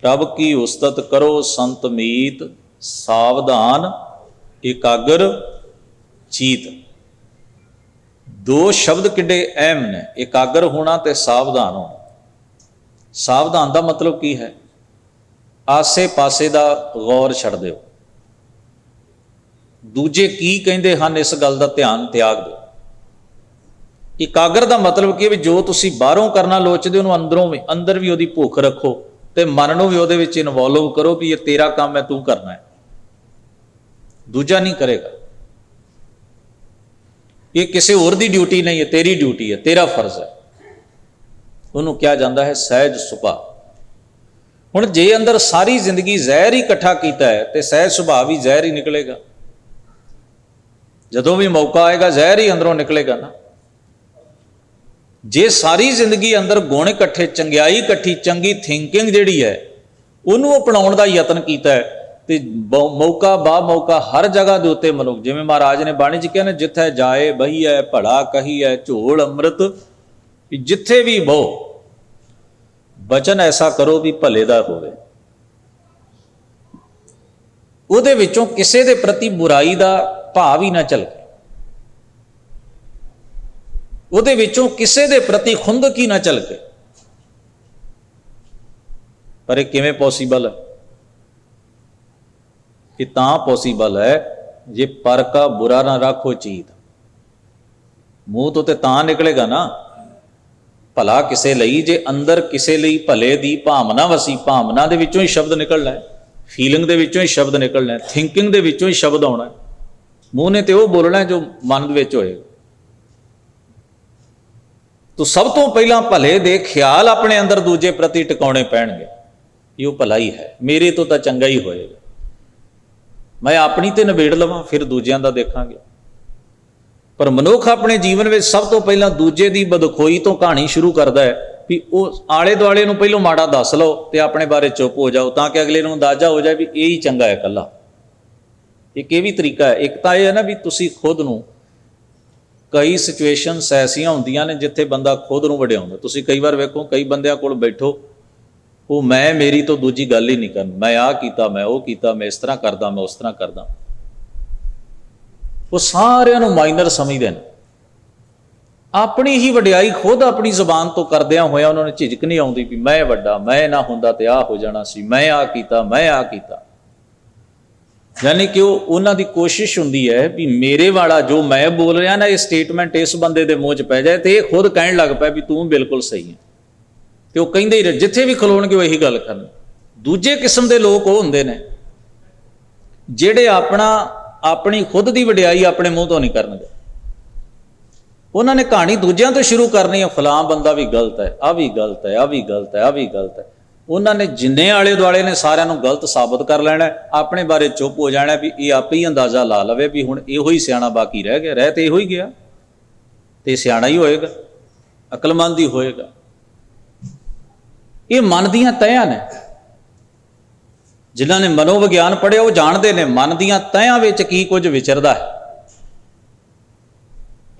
ਰੱਬ ਕੀ ਉਸਤਤ ਕਰੋ ਸੰਤ ਮੀਤ, ਸਾਵਧਾਨ ਇਕਾਗਰ ਚੀਤ। ਦੋ ਸ਼ਬਦ ਕਿੱਡੇ ਅਹਿਮ ਨੇ, ਇਕਾਗਰ ਹੋਣਾ ਤੇ ਸਾਵਧਾਨ ਹੋਣਾ। ਸਾਵਧਾਨ ਦਾ ਮਤਲਬ ਕੀ ਹੈ? ਆਸੇ ਪਾਸੇ ਦਾ ਗੌਰ ਛੱਡ ਦਿਓ, ਦੂਜੇ ਕੀ ਕਹਿੰਦੇ ਹਨ ਇਸ ਗੱਲ ਦਾ ਧਿਆਨ ਤਿਆਗ ਦਿਓ। ਇਕਾਗਰ ਦਾ ਮਤਲਬ ਕੀ ਹੈ? ਵੀ ਜੋ ਤੁਸੀਂ ਬਾਹਰੋਂ ਕਰਨਾ ਲੋਚਦੇ ਉਹਨੂੰ ਅੰਦਰ ਵੀ ਉਹਦੀ ਭੁੱਖ ਰੱਖੋ ਤੇ ਮਨ ਨੂੰ ਵੀ ਉਹਦੇ ਵਿੱਚ ਇਨਵੋਲਵ ਕਰੋ ਵੀ ਇਹ ਤੇਰਾ ਕੰਮ ਹੈ, ਤੂੰ ਕਰਨਾ ਹੈ, ਦੂਜਾ ਨਹੀਂ ਕਰੇਗਾ। ਇਹ ਕਿਸੇ ਹੋਰ ਦੀ ਡਿਊਟੀ ਨਹੀਂ ਹੈ, ਤੇਰੀ ਡਿਊਟੀ ਹੈ, ਤੇਰਾ ਫਰਜ਼ ਹੈ। ਉਹਨੂੰ ਕਿਹਾ ਜਾਂਦਾ ਹੈ ਸਹਿਜ ਸੁਭਾਅ। ਹੁਣ ਜੇ ਅੰਦਰ ਸਾਰੀ ਜ਼ਿੰਦਗੀ ਜ਼ਹਿਰ ਹੀ ਇਕੱਠਾ ਕੀਤਾ ਹੈ ਤੇ ਸਹਿਜ ਸੁਭਾਅ ਵੀ ਜ਼ਹਿਰ ਹੀ ਨਿਕਲੇਗਾ। ਜਦੋਂ ਵੀ ਮੌਕਾ ਆਏਗਾ ਜ਼ਹਿਰ ਹੀ ਅੰਦਰੋਂ ਨਿਕਲੇਗਾ ਨਾ। ਜੇ ਸਾਰੀ ਜ਼ਿੰਦਗੀ ਅੰਦਰ ਗੁਣ ਇਕੱਠੇ, ਚੰਗਿਆਈ ਇਕੱਠੀ, ਚੰਗੀ ਥਿੰਕਿੰਗ ਜਿਹੜੀ ਹੈ ਉਹਨੂੰ ਅਪਣਾਉਣ ਦਾ ਯਤਨ ਕੀਤਾ ਹੈ ਤੇ ਮੌਕਾ ਬਾ ਮੌਕਾ ਹਰ ਜਗ੍ਹਾ ਦੇ ਉੱਤੇ ਮਨੁੱਖ, ਜਿਵੇਂ ਮਹਾਰਾਜ ਨੇ ਬਾਣੀ 'ਚ ਕਿਹਾ ਨਾ, ਜਿੱਥੇ ਜਾਏ ਬਹੀਐ ਭਲਾ ਕਹੀਐ ਝੋਲ ਅੰਮ੍ਰਿਤ, ਜਿੱਥੇ ਵੀ ਬਹੋ ਬਚਨ ਐਸਾ ਕਰੋ ਵੀ ਭਲੇ ਦਾ ਹੋਵੇ। ਉਹਦੇ ਵਿੱਚੋਂ ਕਿਸੇ ਦੇ ਪ੍ਰਤੀ ਬੁਰਾਈ ਦਾ ਭਾਵ ਹੀ ਨਾ ਝਲਕੇ, ਉਹਦੇ ਵਿੱਚੋਂ ਕਿਸੇ ਦੇ ਪ੍ਰਤੀ ਖੁੰਦਕ ਹੀ ਨਾ ਝਲਕੇ। ਪਰ ਇਹ ਕਿਵੇਂ ਪੋਸੀਬਲ ਹੈ? ਇਹ ਤਾਂ ਪੋਸੀਬਲ ਹੈ ਜੇ ਪਰ ਕਾ ਬੁਰਾ ਨਾ ਰੱਖੋ ਚੀਤ। ਮੂੰਹ ਤੋਂ ਤੇ ਤਾਂ ਨਿਕਲੇਗਾ ਨਾ ਭਲਾ ਕਿਸੇ ਲਈ, ਜੇ ਅੰਦਰ ਕਿਸੇ ਲਈ ਭਲੇ ਦੀ ਭਾਵਨਾ ਵਸੀ। ਭਾਵਨਾ ਦੇ ਵਿੱਚੋਂ ਹੀ ਸ਼ਬਦ ਨਿਕਲਣਾ ਹੈ, ਫੀਲਿੰਗ ਦੇ ਵਿੱਚੋਂ ਹੀ ਸ਼ਬਦ ਨਿਕਲਣਾ ਹੈ, ਥਿੰਕਿੰਗ ਦੇ ਵਿੱਚੋਂ ਹੀ ਸ਼ਬਦ ਆਉਣਾ ਹੈ। ਮੂੰਹ ਨੇ ਤੇ ਉਹ ਬੋਲਣਾ ਜੋ ਮਨ ਦੇ ਵਿੱਚ ਹੋਏਗਾ। ਤੋ ਸਭ ਤੋਂ ਪਹਿਲਾਂ ਭਲੇ ਦੇ ਖਿਆਲ ਆਪਣੇ ਅੰਦਰ ਦੂਜੇ ਪ੍ਰਤੀ ਟਿਕਾਉਣੇ ਪੈਣਗੇ। ਇਹ ਉਹ ਭਲਾ ਹੀ ਹੈ, ਮੇਰੇ ਤੋਂ ਤਾਂ ਚੰਗਾ ਹੀ ਹੋਏਗਾ। ਮੈਂ ਆਪਣੀ ਤੇ ਨਿਬੇੜ ਲਵਾਂ, ਫਿਰ ਦੂਜਿਆਂ ਦਾ ਦੇਖਾਂਗੇ। ਪਰ ਮਨੁੱਖ ਆਪਣੇ ਜੀਵਨ ਵਿੱਚ ਸਭ ਤੋਂ ਪਹਿਲਾਂ ਦੂਜੇ ਦੀ ਬਦਖੋਈ ਤੋਂ ਕਹਾਣੀ ਸ਼ੁਰੂ ਕਰਦਾ ਹੈ ਵੀ ਉਹ ਆਲੇ ਦੁਆਲੇ ਨੂੰ ਪਹਿਲਾਂ ਮਾੜਾ ਦੱਸ ਲਓ ਤੇ ਆਪਣੇ ਬਾਰੇ ਚੁੱਪ ਹੋ ਜਾਓ, ਤਾਂ ਕਿ ਅਗਲੇ ਨੂੰ ਅੰਦਾਜ਼ਾ ਹੋ ਜਾਏ ਵੀ ਇਹ ਹੀ ਚੰਗਾ ਹੈ ਇਕੱਲਾ। ਇੱਕ ਇਹ ਵੀ ਤਰੀਕਾ ਹੈ। ਇੱਕ ਤਾਂ ਇਹ ਹੈ ਨਾ ਵੀ ਤੁਸੀਂ ਖੁਦ ਨੂੰ, ਕਈ ਸਿਚੁਏਸ਼ਨਸ ਐਸੀਆਂ ਹੁੰਦੀਆਂ ਨੇ ਜਿੱਥੇ ਬੰਦਾ ਖੁਦ ਨੂੰ ਵਡਿਆਉਂਦਾ। ਤੁਸੀਂ ਕਈ ਵਾਰ ਵੇਖੋ, ਕਈ ਬੰਦਿਆਂ ਕੋਲ ਬੈਠੋ, ਉਹ ਮੈਂ ਮੇਰੀ ਤੋਂ ਦੂਜੀ ਗੱਲ ਹੀ ਨਹੀਂ ਕਰਨੀ। ਮੈਂ ਆਹ ਕੀਤਾ, ਮੈਂ ਉਹ ਕੀਤਾ, ਮੈਂ ਇਸ ਤਰ੍ਹਾਂ ਕਰਦਾ, ਮੈਂ ਉਸ ਤਰ੍ਹਾਂ ਕਰਦਾ। ਉਹ ਸਾਰਿਆਂ ਨੂੰ ਮਾਈਨਰ ਸਮਝਦੇ ਨੇ। ਆਪਣੀ ਹੀ ਵਡਿਆਈ ਖੁਦ ਆਪਣੀ ਜ਼ੁਬਾਨ ਤੋਂ ਕਰਦਿਆਂ ਹੋਇਆ ਉਹਨਾਂ ਨੂੰ ਝਿਜਕ ਨਹੀਂ ਆਉਂਦੀ ਵੀ ਮੈਂ ਵੱਡਾ, ਮੈਂ ਨਾ ਹੁੰਦਾ ਤੇ ਆਹ ਹੋ ਜਾਣਾ ਸੀ, ਮੈਂ ਆਹ ਕੀਤਾ, ਮੈਂ ਆਹ ਕੀਤਾ। ਯਾਨੀ ਕਿ ਉਹਨਾਂ ਦੀ ਕੋਸ਼ਿਸ਼ ਹੁੰਦੀ ਹੈ ਵੀ ਮੇਰੇ ਵਾਲਾ ਜੋ ਮੈਂ ਬੋਲ ਰਿਹਾ ਨਾ, ਇਹ ਸਟੇਟਮੈਂਟ ਇਸ ਬੰਦੇ ਦੇ ਮੂੰਹ 'ਚ ਪੈ ਜਾਏ ਤੇ ਇਹ ਖੁਦ ਕਹਿਣ ਲੱਗ ਪਿਆ ਵੀ ਤੂੰ ਬਿਲਕੁਲ ਸਹੀ ਹੈ। ਤੇ ਉਹ ਕਹਿੰਦੇ ਹੀ ਰਹੇ, ਜਿੱਥੇ ਵੀ ਖਲੋਣਗੇ ਉਹ ਇਹੀ ਗੱਲ ਕਰਨ। ਦੂਜੇ ਕਿਸਮ ਦੇ ਲੋਕ ਉਹ ਹੁੰਦੇ ਨੇ ਜਿਹੜੇ ਆਪਣੀ ਖੁਦ ਦੀ ਵਡਿਆਈ ਆਪਣੇ ਮੂੰਹ ਤੋਂ ਨਹੀਂ ਕਰਨਗੇ। ਉਹਨਾਂ ਨੇ ਕਹਾਣੀ ਦੂਜਿਆਂ ਤੋਂ ਸ਼ੁਰੂ ਕਰਨੀ ਹੈ, ਫਲਾਂ ਬੰਦਾ ਵੀ ਗਲਤ ਹੈ, ਆਹ ਵੀ ਗਲਤ ਹੈ, ਆਹ ਵੀ ਗਲਤ ਹੈ, ਆਹ ਵੀ ਗਲਤ ਹੈ। ਉਹਨਾਂ ਨੇ ਜਿੰਨੇ ਆਲੇ ਦੁਆਲੇ ਨੇ ਸਾਰਿਆਂ ਨੂੰ ਗਲਤ ਸਾਬਤ ਕਰ ਲੈਣਾ, ਆਪਣੇ ਬਾਰੇ ਚੁੱਪ ਹੋ ਜਾਣਾ ਵੀ ਇਹ ਆਪੇ ਹੀ ਅੰਦਾਜ਼ਾ ਲਾ ਲਵੇ ਵੀ ਹੁਣ ਇਹੋ ਹੀ ਸਿਆਣਾ ਬਾਕੀ ਰਹਿ ਗਿਆ। ਰਹਿ ਤੇ ਇਹੋ ਹੀ ਗਿਆ ਤੇ ਸਿਆਣਾ ਹੀ ਹੋਏਗਾ, ਅਕਲਮੰਦ ਹੀ ਹੋਏਗਾ। ਇਹ ਮਨ ਦੀਆਂ ਤਹਿਆਂ ਨੇ। ਜਿਨ੍ਹਾਂ ਨੇ ਮਨੋਵਿਗਿਆਨ ਪੜ੍ਹਿਆ ਉਹ ਜਾਣਦੇ ਨੇ ਮਨ ਦੀਆਂ ਤਹਿਆਂ ਵਿੱਚ ਕੀ ਕੁਝ ਵਿਚਰਦਾ ਹੈ।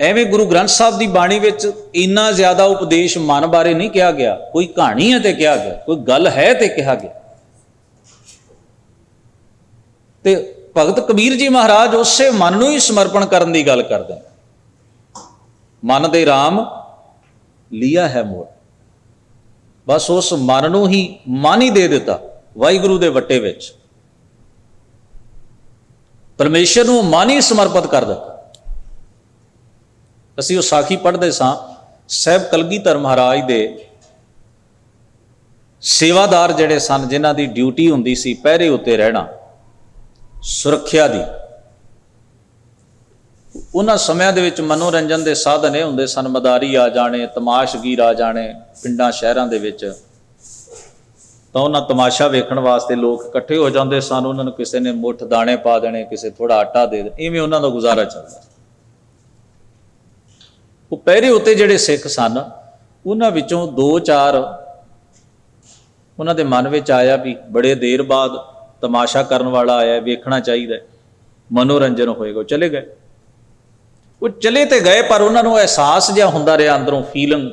ਐਵੇਂ ਗੁਰੂ ਗ੍ਰੰਥ ਸਾਹਿਬ ਦੀ ਬਾਣੀ ਵਿੱਚ ਇੰਨਾ ਜ਼ਿਆਦਾ ਉਪਦੇਸ਼ ਮਨ ਬਾਰੇ ਨਹੀਂ ਕਿਹਾ ਗਿਆ। ਕੋਈ ਕਹਾਣੀ ਹੈ ਤੇ ਕਿਹਾ ਗਿਆ, ਕੋਈ ਗੱਲ ਹੈ ਤੇ ਕਿਹਾ ਗਿਆ। ਤੇ ਭਗਤ ਕਬੀਰ ਜੀ ਮਹਾਰਾਜ ਉਸੇ ਮਨ ਨੂੰ ਹੀ ਸਮਰਪਣ ਕਰਨ ਦੀ ਗੱਲ ਕਰਦੇ। ਮਨ ਦੇ ਰਾਮ लिया है मोल। बस उस मन नूं ही मन ही दे दिता वाहिगुरू दे वट्टे विच, परमेश्वर नूं मन ही समर्पित कर दिता। असीं उह साखी पढ़दे सां, साहिब कलगीधर महाराज दे सेवादार जिहड़े सन, जिन्हां दी ड्यूटी हुंदी सी पहरे उत्ते रहना, सुरੱਖਿਆ दी, उन्हां समयां दे विच मनोरंजन दे साधन ये हुंदे सन, मदारी आ जाने, तमाशगीर आ जाने पिंडां शहरां दे विच, तां उन्हां तमाशा वेखण वास्ते लोग इकट्ठे हो जांदे सन। उन्हां नूं किसे ने मुठ दाणे पा देने, किसे थोड़ा आटा दे दे, इवें उन्हां दा गुजारा चलदा। वो पहरे उत्ते जिहड़े सिख सन, उन्हां विचों दो चार उन्हां दे मन विच आया भी बड़े देर बाद तमाशा करन वाला आया, वेखना चाहिए, मनोरंजन होएगा। चले गए, वो चले तो गए, पर उन्होंने एहसास जिहा हुंदा रहा अंदरों, फीलिंग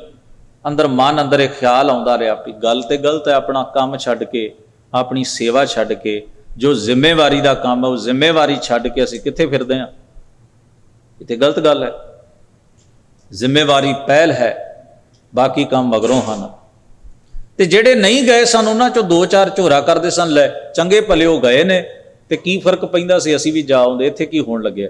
अंदर, मन अंदर एक ख्याल आउंदा रहा भी गल तो गलत है, अपना काम छड्ड के, अपनी सेवा छड्ड के, जो जिम्मेवारी का काम है वो जिम्मेवारी छड्ड के असीं कित्थे फिरदे हां। ये तो गलत गल है। जिम्मेवारी पहल है, बाकी काम मगरों हैं। तो जेडे नहीं गए सन उन्हां चों दो चार झोरा करते सन, लै चंगे भले हो गए ने, तो की फर्क पैंदा सी, असीं भी जा आउंदे, इत्थे की होण लग्या।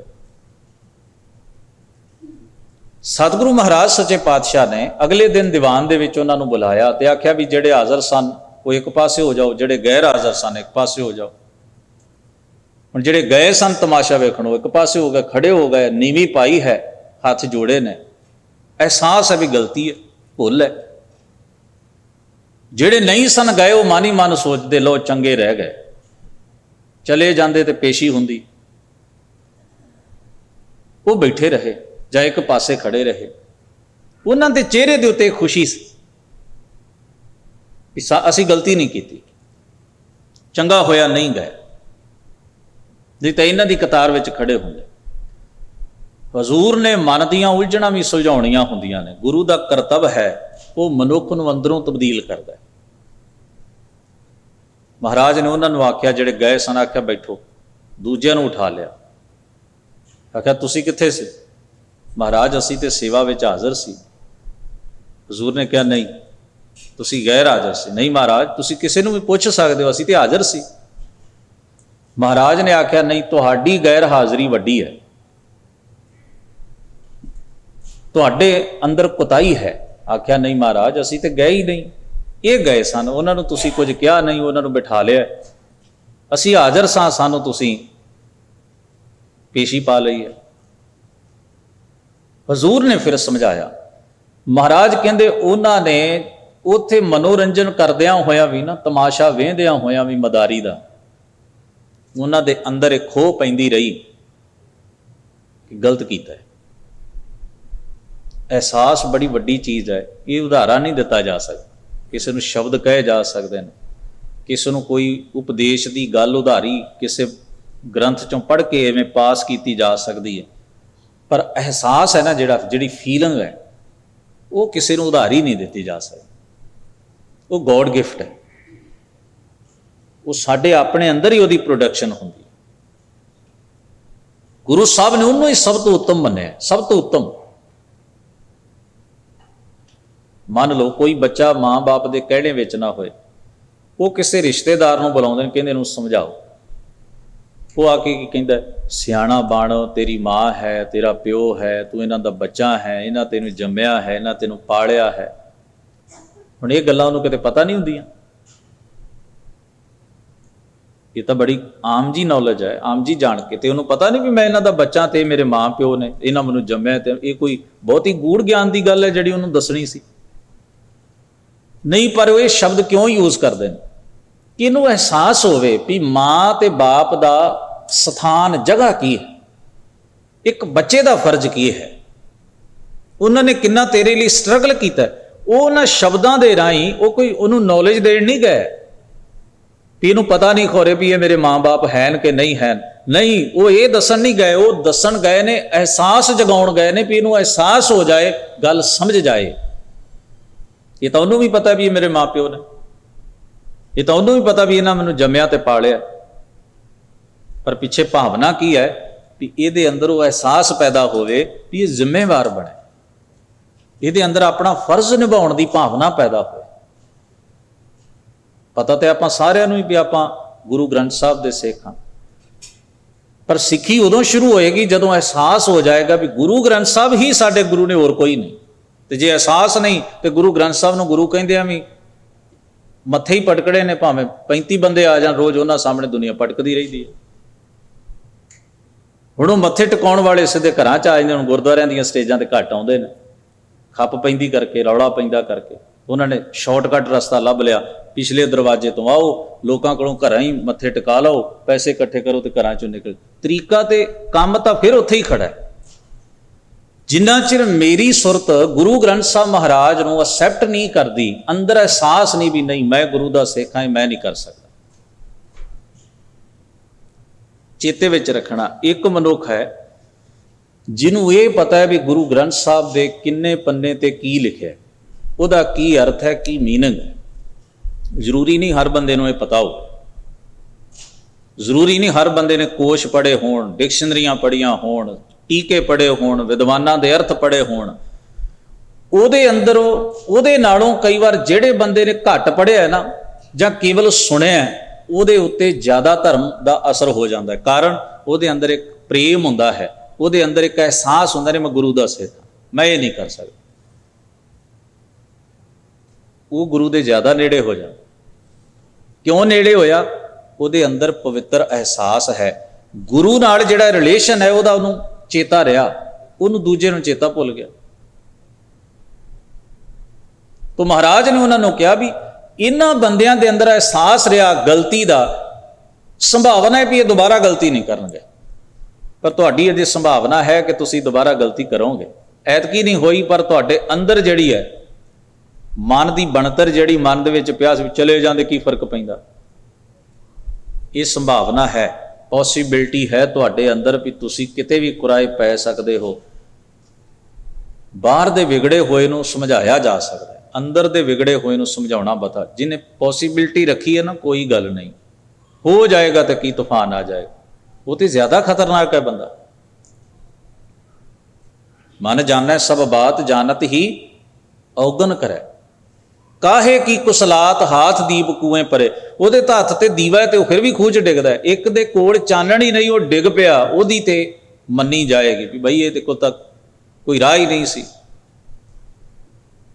सतगुरु महाराज सच्चे पातशाह ने अगले दिन दीवान दे विच उन्हां नूं बुलाया ते आख्या भी जेडे हाज़र सन वो एक पासे हो जाओ, जेडे गैर हाज़र सन एक पासे हो जाओ। हुण जेडे गए सन तमाशा वेखण एक पासे हो गए, खड़े हो गए, नीवी पाई है, हाथ जोड़े ने, एहसास है भी गलती है, भुल है। जेडे नहीं सन गए वो मन ही मन सोचते लो चंगे रह गए, चले जाते तो पेशी हुंदी। वो बैठे रहे ਜਾਂ एक पासे खड़े रहे, उन्हां दे चेहरे दे उत्ते खुशी सी कि असीं गलती नहीं की, चंगा होया नहीं गए, नहीं तो इन्हां दी कतार विच खड़े होंदे। हजूर ने मन दीयां उलझणां भी सुलझाउणियां हुंदियां ने। गुरु दा करतब है वो मनुख नूं अंदरों तब्दील करदा है। महाराज ने उन्हां नूं आख्या, जिहड़े गए सन, आख्या बैठो, दूजिਆਂ नूं उठा लिया, आख्या तुसीं कित्थे सी? महाराज असी तो सेवा में हाज़र सी। हजूर ने कहा नहीं, तुसी गैर हाज़र सी। नहीं महाराज, तुसी किसी नूं भी पुछ सकते हो, असी तो हाज़र सी। महाराज ने आख्या नहीं, तुहाडी गैर हाज़री वड्डी है, तुहाडे अंदर कोताही है। आख्या नहीं महाराज, असी तो गए ही नहीं, ये गए सन, उन्होंने तुसी कुछ कहा नहीं, उन्होंने बिठा लिया, असी हाज़र सां, सानू तुसी पेशी पा लई है। हजूर ने फिर समझाया। महाराज कहते उन्होंने उत्थे मनोरंजन करदियां होया भी ना, तमाशा वेंदियां होया भी मदारी दा, उन्हां दे अंदर एक खो पैंदी रही कि गलत कीता है। एहसास बड़ी वड्डी चीज़ है, ये उदाहरण नहीं दिता जा सकता, किसी नूं शब्द कहे जा सकते हैं, किसी नूं कोई उपदेश की गल उधारी किसी ग्रंथ चों पढ़ के इवें पास की जा सकती है, पर एहसास है ना जिहड़ी फीलिंग है वो किसी नूं उधारी नहीं दी जा सकती, वो गॉड गिफ्ट है, वो साडे अपने अंदर ही उसकी प्रोडक्शन होंदी। गुरु साहब ने उन्होंने ही सब तो उत्तम मन्निया, सब तो उत्तम। मान लो कोई बच्चा माँ बाप के कहने विच ना होए, वो किसी रिश्तेदार नूं बुलाउंदे ने, कहंदे नूं समझाओ, वो आके की कहंदा सियाणा बण, तेरी माँ है, तेरा प्यो है, तू इन्हां दा बच्चा है, इन्हां तैनूं जम्मिया है, इन्हां तैनूं पालिया है। हुण ये गल्लां उहनूं किते पता नहीं हुंदियां, ये तो बड़ी आम जी नॉलेज है, आम जी जान के ते उहनूं पता नहीं भी मैं इन्हां दा बच्चा ते मेरे माँ प्यो ने, इन्हां मैनूं जम्मिया, ते ये कोई बहुत ही गूढ़ ज्ञान की गल है जिहड़ी उहनूं दसणी सी नहीं। पर ये शब्द क्यों यूज करते हैं कि इनू एहसास होवे भी माँ ते बाप दा स्थान, जगह की है, एक बच्चे का फर्ज की है, उन्होंने किन्ना तेरे लिए स्ट्रगल किया, उन्होंने शब्दों के राही वो कोई उन्होंने नॉलेज देन नहीं गए भी इनू पता नहीं खोरे भी ये मेरे माँ बाप हैं कि नहीं हैं, नहीं, वो ये दसन नहीं गए, वो दसन गए ने, एहसास जगाउण गए ने भी इनू एहसास हो जाए, गल समझ जाए। ये तो उन्होंने भी पता भी ये मेरे माँ प्यो ने, ये तो उन्होंने भी पता भी इन्होंने मैनूं जम्मिया ते पालिया, पर पिछे भावना की है भी ये अंदर वो एहसास पैदा होवे भी ये जिम्मेवार बने। ਇਹਦੇ ਅੰਦਰ ਆਪਣਾ ਫਰਜ਼ ਨਿਭਾਉਣ ਦੀ ਭਾਵਨਾ ਪੈਦਾ ਹੋਏ। ਪਤਾ ਤੇ ਆਪਾਂ ਸਾਰਿਆਂ ਨੂੰ ਹੀ ਵੀ ਆਪਾਂ ਗੁਰੂ ਗ੍ਰੰਥ ਸਾਹਿਬ ਦੇ ਸਿੱਖ ਹਾਂ, ਪਰ ਸਿੱਖੀ ਉਦੋਂ ਸ਼ੁਰੂ ਹੋਏਗੀ ਜਦੋਂ ਅਹਿਸਾਸ ਹੋ ਜਾਏਗਾ ਵੀ ਗੁਰੂ ਗ੍ਰੰਥ ਸਾਹਿਬ ਹੀ ਸਾਡੇ ਗੁਰੂ ਨੇ, ਹੋਰ ਕੋਈ ਨਹੀਂ। ਤੇ ਜੇ ਅਹਿਸਾਸ ਨਹੀਂ ਤੇ ਗੁਰੂ ਗ੍ਰੰਥ ਸਾਹਿਬ ਨੂੰ ਗੁਰੂ ਕਹਿੰਦੇ ਆ ਵੀ ਮੱਥੇ ਹੀ ਪਟਕੜੇ ਨੇ, ਭਾਵੇਂ 35 ਬੰਦੇ ਆ ਜਾਣ ਰੋਜ਼, ਉਹਨਾਂ ਸਾਹਮਣੇ ਦੁਨੀਆ ਪਟਕਦੀ ਰਹਿੰਦੀ ਹੈ। ਹੁਣ ਉਹ ਮੱਥੇ ਟਿਕਾਉਣ ਵਾਲੇ ਸਿੱਧੇ ਘਰਾਂ 'ਚ ਆ ਜਾਂਦੇ, ਹੁਣ ਗੁਰਦੁਆਰਿਆਂ ਦੀਆਂ ਸਟੇਜਾਂ ਤੇ ਘੱਟ ਆਉਂਦੇ ਨੇ, ਖੱਪ ਪੈਂਦੀ ਕਰਕੇ, ਰੌਲਾ ਪੈਂਦਾ ਕਰਕੇ। ਉਹਨਾਂ ਨੇ ਸ਼ਾਰਟਕਟ ਰਸਤਾ ਲੱਭ ਲਿਆ, ਪਿਛਲੇ ਦਰਵਾਜ਼ੇ ਤੋਂ ਆਓ, ਲੋਕਾਂ ਕੋਲੋਂ ਘਰਾਂ ਹੀ ਮੱਥੇ ਟਿਕਾ ਲਓ, ਪੈਸੇ ਇਕੱਠੇ ਕਰੋ ਤੇ ਘਰਾਂ 'ਚੋਂ ਨਿਕਲ। ਤਰੀਕਾ ਤੇ ਕੰਮ ਤਾਂ ਫਿਰ ਉੱਥੇ ਹੀ ਖੜਾ ਹੈ। ਜਿੰਨਾ ਚਿਰ ਮੇਰੀ ਸੁਰਤ ਗੁਰੂ ਗ੍ਰੰਥ ਸਾਹਿਬ ਮਹਾਰਾਜ ਨੂੰ ਅਸੈਪਟ ਨਹੀਂ ਕਰਦੀ, ਅੰਦਰ ਅਹਿਸਾਸ ਨਹੀਂ ਵੀ ਨਹੀਂ ਮੈਂ ਗੁਰੂ ਦਾ ਸਿੱਖ ਹਾਂ, ਮੈਂ ਨਹੀਂ ਕਰ ਸਕਦਾ। ਚੇਤੇ ਵਿੱਚ ਰੱਖਣਾ, ਇੱਕ ਮਨੁੱਖ ਹੈ ਜਿਹਨੂੰ ਇਹ ਪਤਾ ਹੈ ਵੀ ਗੁਰੂ ਗ੍ਰੰਥ ਸਾਹਿਬ ਦੇ ਕਿੰਨੇ ਪੰਨੇ ਤੇ ਕੀ ਲਿਖਿਆ, ਉਹਦਾ ਕੀ ਅਰਥ ਹੈ, ਕੀ ਮੀਨਿੰਗ ਹੈ। ਜ਼ਰੂਰੀ ਨਹੀਂ ਹਰ ਬੰਦੇ ਨੂੰ ਇਹ ਪਤਾ ਹੋ, ਜ਼ਰੂਰੀ ਨਹੀਂ ਹਰ ਬੰਦੇ ਨੇ ਕੋਸ਼ ਪੜ੍ਹੇ ਹੋਣ, ਡਿਕਸ਼ਨਰੀਆਂ ਪੜ੍ਹੀਆਂ ਹੋਣ, ਟੀਕੇ ਪੜ੍ਹੇ ਹੋਣ, ਵਿਦਵਾਨਾਂ ਦੇ ਅਰਥ ਪੜ੍ਹੇ ਹੋਣ। ਉਹਦੇ ਅੰਦਰੋਂ, ਉਹਦੇ ਨਾਲੋਂ ਕਈ ਵਾਰ ਜਿਹੜੇ ਬੰਦੇ ਨੇ ਘੱਟ ਪੜ੍ਹਿਆ ਨਾ ਜਾਂ ਕੇਵਲ ਸੁਣਿਆ, ਉਹਦੇ ਉੱਤੇ ਜ਼ਿਆਦਾ ਧਰਮ ਦਾ ਅਸਰ ਹੋ ਜਾਂਦਾ ਹੈ। ਕਾਰਨ ਉਹਦੇ ਅੰਦਰ ਇੱਕ ਪ੍ਰੇਮ ਹੁੰਦਾ ਹੈ, ਉਹਦੇ ਅੰਦਰ ਇੱਕ ਅਹਿਸਾਸ ਹੁੰਦਾ ਨੇ ਮੈਂ ਗੁਰੂ ਦਾ ਸਿੱਖ ਹਾਂ, ਮੈਂ ਇਹ ਨਹੀਂ ਕਰ ਸਕਦਾ। ਉਹ ਗੁਰੂ ਦੇ ਜ਼ਿਆਦਾ ਨੇੜੇ ਹੋ ਜਾਂਦਾ। ਕਿਉਂ ਨੇੜੇ ਹੋਇਆ? ਉਹਦੇ ਅੰਦਰ ਪਵਿੱਤਰ ਅਹਿਸਾਸ ਹੈ, ਗੁਰੂ ਨਾਲ ਜਿਹੜਾ ਰਿਲੇਸ਼ਨ ਹੈ ਉਹਦਾ ਉਹਨੂੰ ਚੇਤਾ ਰਿਹਾ, ਉਹਨੂੰ ਦੂਜੇ ਨੂੰ ਚੇਤਾ ਭੁੱਲ ਗਿਆ। ਤਾਂ ਮਹਾਰਾਜ ਨੇ ਉਹਨਾਂ ਨੂੰ ਕਿਹਾ ਵੀ ਇਹਨਾਂ ਬੰਦਿਆਂ ਦੇ ਅੰਦਰ ਅਹਿਸਾਸ ਰਿਹਾ ਗਲਤੀ ਦਾ, ਸੰਭਾਵਨਾ ਹੈ ਵੀ ਇਹ ਦੁਬਾਰਾ ਗਲਤੀ ਨਹੀਂ ਕਰਨਗੇ, ਪਰ ਤੁਹਾਡੀ ਅਜੇ ਸੰਭਾਵਨਾ ਹੈ ਕਿ ਤੁਸੀਂ ਦੁਬਾਰਾ ਗਲਤੀ ਕਰੋਗੇ। ਐਤਕੀ ਨਹੀਂ ਹੋਈ, ਪਰ ਤੁਹਾਡੇ ਅੰਦਰ ਜਿਹੜੀ ਹੈ ਮਨ ਦੀ ਬਣਤਰ, ਜਿਹੜੀ ਮਨ ਦੇ ਵਿੱਚ ਪਿਆਸ ਵੀ ਚਲੇ ਜਾਂਦੇ ਕੀ ਫਰਕ ਪੈਂਦਾ, ਇਹ ਸੰਭਾਵਨਾ ਹੈ, ਪੋਸੀਬਿਲਿਟੀ ਹੈ ਤੁਹਾਡੇ ਅੰਦਰ ਵੀ ਤੁਸੀਂ ਕਿਤੇ ਵੀ ਕੁਰਾਏ ਪੈ ਸਕਦੇ ਹੋ। ਬਾਹਰ ਦੇ ਵਿਗੜੇ ਹੋਏ ਨੂੰ ਸਮਝਾਇਆ ਜਾ ਸਕਦਾ ਹੈ, ਅੰਦਰ ਦੇ ਵਿਗੜੇ ਹੋਏ ਨੂੰ ਸਮਝਾਉਣਾ ਬਤਾ। ਜਿਹਨੇ ਪੋਸੀਬਿਲਿਟੀ ਰੱਖੀ ਹੈ ਨਾ, ਕੋਈ ਗੱਲ ਨਹੀਂ, ਹੋ ਜਾਏਗਾ ਤਾਂ ਕੀ ਤੂਫਾਨ ਆ ਜਾਏਗਾ, ਉਹ ਤੇ ਜ਼ਿਆਦਾ ਖਤਰਨਾਕ ਹੈ ਬੰਦਾ। ਮਨ ਜਾਣੈ ਸਭ ਬਾਤ ਜਾਣਤ ਹੀ ਔਗਨ ਕਰੈ, ਕਾਹੇ ਕੀ ਕੁਸਲਾਤ ਹਾਥ ਦੀਪ ਕੂਏ ਪਰੇ। ਉਹਦੇ ਤਾਂ ਹੱਥ ਤੇ ਦੀਵਾ ਹੈ ਤੇ ਉਹ ਫਿਰ ਵੀ ਖੂਹ 'ਚ ਡਿੱਗਦਾ। ਇੱਕ ਦੇ ਕੋਲ ਚਾਨਣ ਹੀ ਨਹੀਂ, ਉਹ ਡਿੱਗ ਪਿਆ, ਉਹਦੀ ਤੇ ਮੰਨੀ ਜਾਏਗੀ ਵੀ ਬਈ ਇਹ ਤੇ ਕੋਲ ਤੱਕ ਕੋਈ ਰਾਹ ਹੀ ਨਹੀਂ ਸੀ।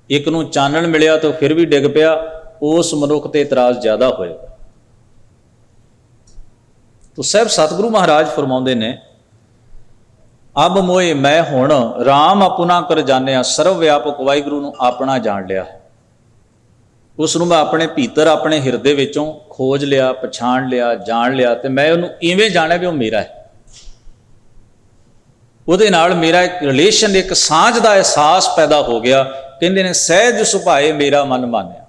ਇੱਕ ਨੂੰ ਚਾਨਣ ਮਿਲਿਆ ਤੇ ਉਹ ਫਿਰ ਵੀ ਡਿੱਗ ਪਿਆ, ਉਸ ਮਨੁੱਖ ਤੇ ਇਤਰਾਜ਼ ਜ਼ਿਆਦਾ ਹੋਏਗਾ। ਤੋ ਸਾਹਿਬ ਸਤਿਗੁਰੂ ਮਹਾਰਾਜ ਫਰਮਾਉਂਦੇ ਨੇ, ਅਬ ਮੋਏ ਮੈਂ ਹੁਣ ਰਾਮ ਆਪਣਾ ਕਰ ਜਾਣਿਆ, ਸਰਵ ਵਿਆਪਕ ਵਾਹਿਗੁਰੂ ਨੂੰ ਆਪਣਾ ਜਾਣ ਲਿਆ, ਉਸ ਨੂੰ ਮੈਂ ਆਪਣੇ ਭੀਤਰ, ਆਪਣੇ ਹਿਰਦੇ ਵਿੱਚੋਂ ਖੋਜ ਲਿਆ, ਪਛਾਣ ਲਿਆ, ਜਾਣ ਲਿਆ, ਤੇ ਮੈਂ ਉਹਨੂੰ ਇਵੇਂ ਜਾਣਿਆ ਵੀ ਉਹ ਮੇਰਾ ਹੈ। ਉਹਦੇ ਨਾਲ ਮੇਰਾ ਇੱਕ ਰਿਲੇਸ਼ਨ, ਇੱਕ ਸਾਂਝ ਦਾ ਅਹਿਸਾਸ ਪੈਦਾ ਹੋ ਗਿਆ। ਕਹਿੰਦੇ ਨੇ ਸਹਿਜ ਸੁਭਾਏ ਮੇਰਾ ਮਨ ਮਾਨਿਆ,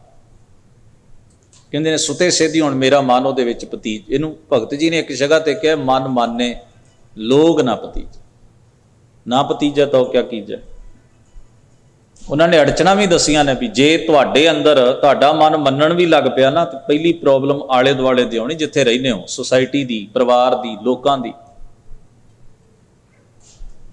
ਕਹਿੰਦੇ ਨੇ ਸੁਤੇ ਸੇਧੀ ਹੁਣ ਮੇਰਾ ਮਨ ਉਹਦੇ ਵਿੱਚ ਪਤੀਜ। ਇਹਨੂੰ ਭਗਤ ਜੀ ਨੇ ਇੱਕ ਜਗ੍ਹਾ ਤੇ ਕਿਹਾ, ਮਨ ਮਾਨੇ ਲੋਗ ਨਾ ਪਤੀਜ, ਨਾ ਪਤੀਜਾ ਤਾਂ ਕਿਆ ਕੀਜੈ। ਉਹਨਾਂ ਨੇ ਅੜਚਣਾ ਵੀ ਦੱਸੀਆਂ ਨੇ ਵੀ ਜੇ ਤੁਹਾਡੇ ਅੰਦਰ ਤੁਹਾਡਾ ਮਨ ਮੰਨਣ ਵੀ ਲੱਗ ਪਿਆ ਨਾ, ਤਾਂ ਪਹਿਲੀ ਪ੍ਰੋਬਲਮ ਆਲੇ ਦੁਆਲੇ ਦੀ ਆਉਣੀ, ਜਿੱਥੇ ਰਹਿੰਦੇ ਹੋ, ਸੁਸਾਇਟੀ ਦੀ, ਪਰਿਵਾਰ ਦੀ, ਲੋਕਾਂ ਦੀ,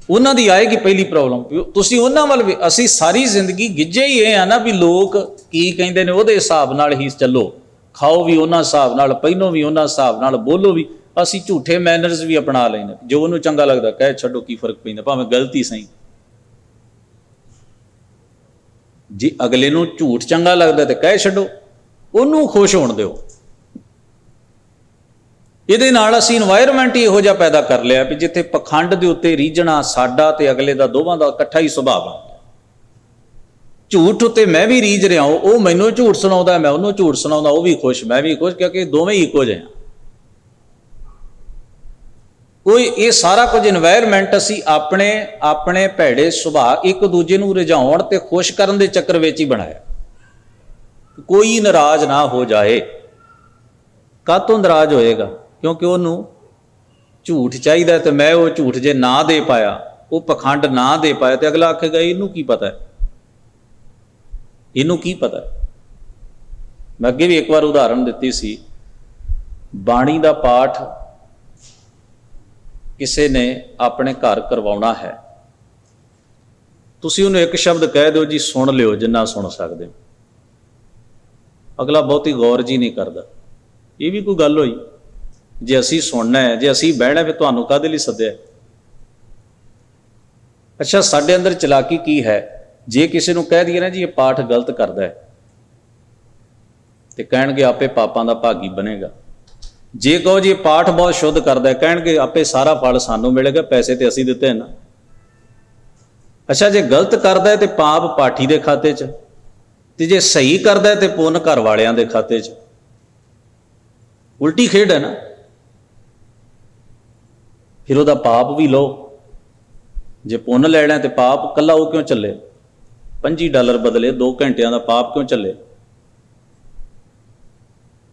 ਉਹਨਾਂ ਦੀ ਆਏਗੀ ਪਹਿਲੀ ਪ੍ਰੋਬਲਮ। ਤੁਸੀਂ ਉਹਨਾਂ ਵੱਲ ਵੀ, ਅਸੀਂ ਸਾਰੀ ਜ਼ਿੰਦਗੀ ਗਿੱਝੇ ਹੀ ਇਹ ਆ ਨਾ ਵੀ ਲੋਕ ਕੀ ਕਹਿੰਦੇ ਨੇ ਉਹਦੇ ਹਿਸਾਬ ਨਾਲ ਹੀ ਚੱਲੋ, ਖਾਓ ਵੀ ਉਹਨਾਂ ਹਿਸਾਬ ਨਾਲ, ਪਹਿਨੋ ਵੀ ਉਹਨਾਂ ਹਿਸਾਬ ਨਾਲ, ਬੋਲੋ ਵੀ। ਅਸੀਂ ਝੂਠੇ ਮੈਨਰਸ ਵੀ ਅਪਣਾ ਲੈਂਦੇ, ਜੋ ਉਹਨੂੰ ਚੰਗਾ ਲੱਗਦਾ ਕਹਿ ਛੱਡੋ, ਕੀ ਫਰਕ ਪੈਂਦਾ, ਭਾਵੇਂ ਗਲਤੀ ਸਹੀ। ਜੇ ਅਗਲੇ ਨੂੰ ਝੂਠ ਚੰਗਾ ਲੱਗਦਾ ਤੇ ਕਹਿ ਛੱਡੋ, ਉਹਨੂੰ ਖੁਸ਼ ਹੋਣ ਦਿਓ। ਇਹਦੇ ਨਾਲ ਅਸੀਂ ਇਨਵਾਇਰਮੈਂਟ ਹੀ ਇਹੋ ਜਿਹਾ ਪੈਦਾ ਕਰ ਲਿਆ ਵੀ ਜਿੱਥੇ ਪਖੰਡ ਦੇ ਉੱਤੇ ਰੀਝਣਾ ਸਾਡਾ ਤੇ ਅਗਲੇ ਦਾ, ਦੋਵਾਂ ਦਾ ਇਕੱਠਾ ਹੀ ਸੁਭਾਅ ਬਣ ਗਿਆ। ਝੂਠ ਉੱਤੇ ਮੈਂ ਵੀ ਰੀਝ ਰਿਹਾ, ਉਹ ਮੈਨੂੰ ਝੂਠ ਸੁਣਾਉਂਦਾ, ਮੈਂ ਉਹਨੂੰ ਝੂਠ ਸੁਣਾਉਂਦਾ, ਉਹ ਵੀ ਖੁਸ਼, ਮੈਂ ਵੀ ਖੁਸ਼, ਕਿਉਂਕਿ ਦੋਵੇਂ ਹੀ ਇੱਕੋ ਜਿਹੇ ਹਾਂ। ਇਹ ਸਾਰਾ ਕੁਝ ਇਨਵਾਇਰਮੈਂਟ ਅਸੀਂ ਆਪਣੇ ਭੈੜੇ ਸੁਭਾਅ, ਇੱਕ ਦੂਜੇ ਨੂੰ ਰਿਝਾਉਣ ਤੇ ਖੁਸ਼ ਕਰਨ ਦੇ ਚੱਕਰ ਵਿੱਚ ਹੀ ਬਣਾਇਆ। ਕੋਈ ਨਾਰਾਜ਼ ਨਾ ਹੋ ਜਾਏ। ਕਾਹਤੋਂ ਨਾਰਾਜ਼ ਹੋਏਗਾ? ਕਿਉਂਕਿ ਉਹਨੂੰ ਝੂਠ ਚਾਹੀਦਾ, ਤੇ ਮੈਂ ਉਹ ਝੂਠ ਜੇ ਨਾ ਦੇ ਪਾਇਆ, ਉਹ ਪਖੰਡ ਨਾ ਦੇ ਪਾਇਆ, ਤੇ ਅਗਲਾ ਆਖੇਗਾ ਇਹਨੂੰ ਕੀ ਪਤਾ, ਇਹਨੂੰ ਕੀ ਪਤਾ। ਮੈਂ ਅੱਗੇ ਵੀ ਇੱਕ ਵਾਰ ਉਦਾਹਰਨ ਦਿੱਤੀ ਸੀ, ਬਾਣੀ ਦਾ ਪਾਠ ਕਿਸੇ ਨੇ ਆਪਣੇ ਘਰ ਕਰਵਾਉਣਾ ਹੈ, ਤੁਸੀਂ ਉਹਨੂੰ ਇੱਕ ਸ਼ਬਦ ਕਹਿ ਦਿਓ ਜੀ, ਸੁਣ ਲਿਓ ਜਿੰਨਾ ਸੁਣ ਸਕਦੇ ਹੋ। ਅਗਲਾ ਬਹੁਤੀ ਗੌਰ ਜੀ ਨਹੀਂ ਕਰਦਾ। ਇਹ ਵੀ ਕੋਈ ਗੱਲ ਹੋਈ? ਜੇ ਅਸੀਂ ਸੁਣਨਾ ਹੈ, ਜੇ ਅਸੀਂ ਬਹਿਣਾ, ਫਿਰ ਤੁਹਾਨੂੰ ਕਾਹਦੇ ਲਈ ਸੱਦਿਆ? ਅੱਛਾ, ਸਾਡੇ ਅੰਦਰ ਚਲਾਕੀ ਕੀ ਹੈ? ਜੇ ਕਿਸੇ ਨੂੰ ਕਹਿ ਦਈਏ ਨਾ ਜੀ ਇਹ ਪਾਠ ਗਲਤ ਕਰਦਾ ਹੈ, ਤੇ ਕਹਿਣਗੇ ਆਪੇ ਪਾਪਾਂ ਦਾ ਭਾਗੀ ਬਣੇਗਾ। ਜੇ ਕਹੋ ਜੀ ਇਹ ਪਾਠ ਬਹੁਤ ਸ਼ੁੱਧ ਕਰਦਾ ਹੈ, ਕਹਿਣਗੇ ਆਪੇ ਸਾਰਾ ਫਲ ਸਾਨੂੰ ਮਿਲੇਗਾ, ਪੈਸੇ ਤੇ ਅਸੀਂ ਦਿੱਤੇ ਨਾ। ਅੱਛਾ, ਜੇ ਗਲਤ ਕਰਦਾ ਹੈ ਤੇ ਪਾਪ ਪਾਠੀ ਦੇ ਖਾਤੇ 'ਚ, ਤੇ ਜੇ ਸਹੀ ਕਰਦਾ ਹੈ ਤੇ ਪੁੰਨ ਘਰ ਵਾਲਿਆਂ ਦੇ ਖਾਤੇ 'ਚ। ਉਲਟੀ ਖੇਡ ਹੈ ਨਾ। ਫਿਰ ਉਹਦਾ ਪਾਪ ਵੀ ਲਓ। ਜੇ ਪੁੰਨ ਲੈਣਾ ਤੇ ਪਾਪ ਕੱਲਾ ਉਹ ਕਿਉਂ ਚੱਲੇ? $25 ਬਦਲੇ 2 ਘੰਟਿਆਂ ਦਾ ਪਾਪ ਕਿਉਂ ਚੱਲੇ?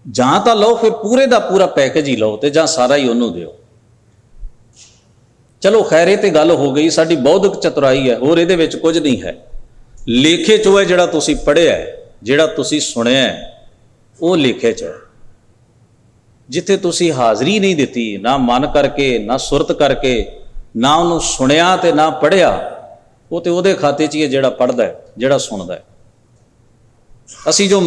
ਜਾਂ ਤਾਂ ਲਓ ਫਿਰ ਪੂਰੇ ਦਾ ਪੂਰਾ ਪੈਕੇਜ ਹੀ ਲਓ, ਤੇ ਜਾਂ ਸਾਰਾ ਹੀ ਉਹਨੂੰ ਦਿਓ। ਚਲੋ ਖੈਰ, ਇਹ ਤੇ ਗੱਲ ਹੋ ਗਈ ਸਾਡੀ ਬੌਧਿਕ ਚਤੁਰਾਈ ਹੈ, ਹੋਰ ਇਹਦੇ ਵਿੱਚ ਕੁਝ ਨਹੀਂ ਹੈ। ਲੇਖੇ 'ਚ ਉਹ ਹੈ ਜਿਹੜਾ ਤੁਸੀਂ ਪੜ੍ਹਿਆ, ਜਿਹੜਾ ਤੁਸੀਂ ਸੁਣਿਆ, ਉਹ ਲੇਖੇ 'ਚ ਹੈ। ਜਿੱਥੇ ਤੁਸੀਂ ਹਾਜ਼ਰੀ ਨਹੀਂ ਦਿੱਤੀ, ਨਾ ਮਨ ਕਰਕੇ, ਨਾ ਸੁਰਤ ਕਰਕੇ, ਨਾ ਉਹਨੂੰ ਸੁਣਿਆ ਤੇ ਨਾ ਪੜ੍ਹਿਆ, ਉਹ ਤੇ ਉਹਦੇ ਖਾਤੇ 'ਚ ਹੀ ਹੈ ਜਿਹੜਾ ਪੜ੍ਹਦਾ ਹੈ, ਜਿਹੜਾ ਸੁਣਦਾ ਹੈ। ਅਸੀਂ ਜੋ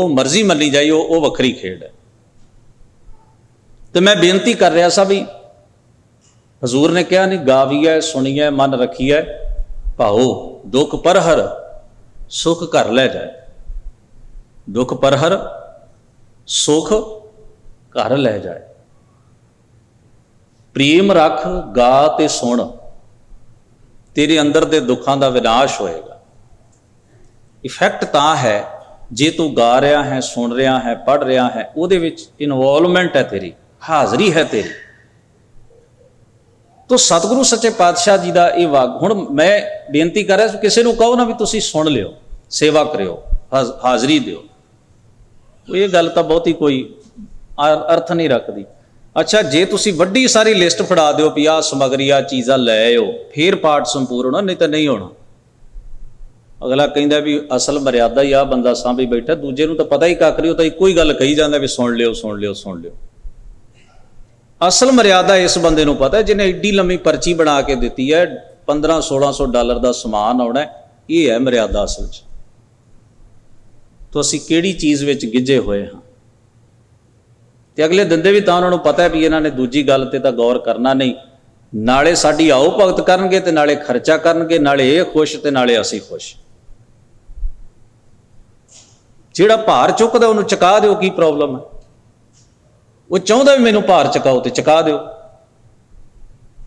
ਮਰਜ਼ੀ ਮੰਨੀ ਜਾਈਏ, ਉਹ ਵੱਖਰੀ ਖੇਡ ਹੈ। ਤੇ ਮੈਂ ਬੇਨਤੀ ਕਰ ਰਿਹਾ ਸਾਂ ਵੀ ਹਜ਼ੂਰ ਨੇ ਕਿਹਾ ਨਹੀਂ, ਗਾਵੀਐ ਸੁਣੀਐ ਮਨ ਰੱਖੀਐ, ਭਾਓ ਦੁੱਖ ਪਰਹਰ ਸੁਖ ਘਰ ਲੈ ਜਾਏ। ਦੁੱਖ ਪਰਹਰ ਸੁਖ ਘਰ ਲੈ ਜਾਏ। ਪ੍ਰੇਮ ਰੱਖ, ਗਾ ਤੇ ਸੁਣ, ਤੇਰੇ ਅੰਦਰ ਦੇ ਦੁੱਖਾਂ ਦਾ ਵਿਨਾਸ਼ ਹੋਏਗਾ। ਇਫੈਕਟ ਤਾਂ ਹੈ ਜੇ ਤੂੰ ਗਾ ਰਿਹਾ ਹੈ, ਸੁਣ ਰਿਹਾ ਹੈ, ਪੜ੍ਹ ਰਿਹਾ ਹੈ, ਉਹਦੇ ਵਿੱਚ ਇਨਵੋਲਵਮੈਂਟ ਹੈ, ਤੇਰੀ ਹਾਜ਼ਰੀ ਹੈ ਤੇਰੀ। ਤੋ ਸਤਿਗੁਰੂ ਸੱਚੇ ਪਾਤਸ਼ਾਹ ਜੀ ਦਾ ਇਹ ਵਾਕ, ਹੁਣ ਮੈਂ ਬੇਨਤੀ ਕਰ ਰਿਹਾ, ਕਿਸੇ ਨੂੰ ਕਹੋ ਨਾ ਵੀ ਤੁਸੀਂ ਸੁਣ ਲਿਓ, ਸੇਵਾ ਕਰਿਓ, ਹਾਜ਼ਰੀ ਦਿਓ, ਇਹ ਗੱਲ ਤਾਂ ਬਹੁਤੀ ਕੋਈ ਅਰਥ ਨਹੀਂ ਰੱਖਦੀ। ਅੱਛਾ, ਜੇ ਤੁਸੀਂ ਵੱਡੀ ਸਾਰੀ ਲਿਸਟ ਫੜਾ ਦਿਓ ਵੀ ਆਹ ਸਮੱਗਰੀ, ਆਹ ਚੀਜ਼ਾਂ ਲੈ ਆਓ, ਫੇਰ ਪਾਠ ਸੰਪੂਰਨ ਹੋਣਾ, ਨਹੀਂ ਤਾਂ ਨਹੀਂ ਹੋਣਾ। ਅਗਲਾ ਕਹਿੰਦਾ ਵੀ ਅਸਲ ਮਰਿਆਦਾ ਹੀ ਆਹ ਬੰਦਾ ਸਾਂਭੀ ਬੈਠਾ, ਦੂਜੇ ਨੂੰ ਤਾਂ ਪਤਾ ਹੀ ਕੱਖ ਨਹੀਂ, ਉਹ ਤਾਂ ਇੱਕੋ ਹੀ ਗੱਲ ਕਹੀ ਜਾਂਦਾ ਵੀ ਸੁਣ ਲਿਓ, ਸੁਣ ਲਿਓ, ਸੁਣ ਲਿਓ। ਅਸਲ ਮਰਿਆਦਾ ਇਸ ਬੰਦੇ ਨੂੰ ਪਤਾ, ਜਿਹਨੇ ਏਡੀ ਲੰਮੀ ਪਰਚੀ ਬਣਾ ਕੇ ਦਿੱਤੀ ਹੈ, $1500-1600 ਦਾ ਸਮਾਨ ਆਉਣਾ, ਇਹ ਹੈ ਮਰਿਆਦਾ ਅਸਲ 'ਚ। ਤਾਂ ਅਸੀਂ ਕਿਹੜੀ ਚੀਜ਼ ਵਿੱਚ ਗਿੱਝੇ ਹੋਏ ਹਾਂ? ਤੇ ਅਗਲੇ ਦਿੰਦੇ ਵੀ ਤਾਂ ਉਹਨਾਂ ਨੂੰ ਪਤਾ ਵੀ ਇਹਨਾਂ ਨੇ ਦੂਜੀ ਗੱਲ ਤੇ ਤਾਂ ਗੌਰ ਕਰਨਾ ਨਹੀਂ, ਨਾਲੇ ਸਾਡੀ ਆਓ ਭਗਤ ਕਰਨਗੇ ਤੇ ਨਾਲੇ ਖਰਚਾ ਕਰਨਗੇ, ਨਾਲੇ ਇਹ ਖੁਸ਼ ਤੇ ਨਾਲੇ ਅਸੀਂ ਖੁਸ਼। ਜਿਹੜਾ ਭਾਰ ਚੁੱਕਦਾ ਉਹਨੂੰ ਚੁਕਾ ਦਿਓ, ਕੀ ਪ੍ਰੋਬਲਮ ਹੈ? ਉਹ ਚਾਹੁੰਦਾ ਵੀ ਮੈਨੂੰ ਭਾਰ ਚੁਕਾਓ ਤੇ ਚੁਕਾ ਦਿਓ।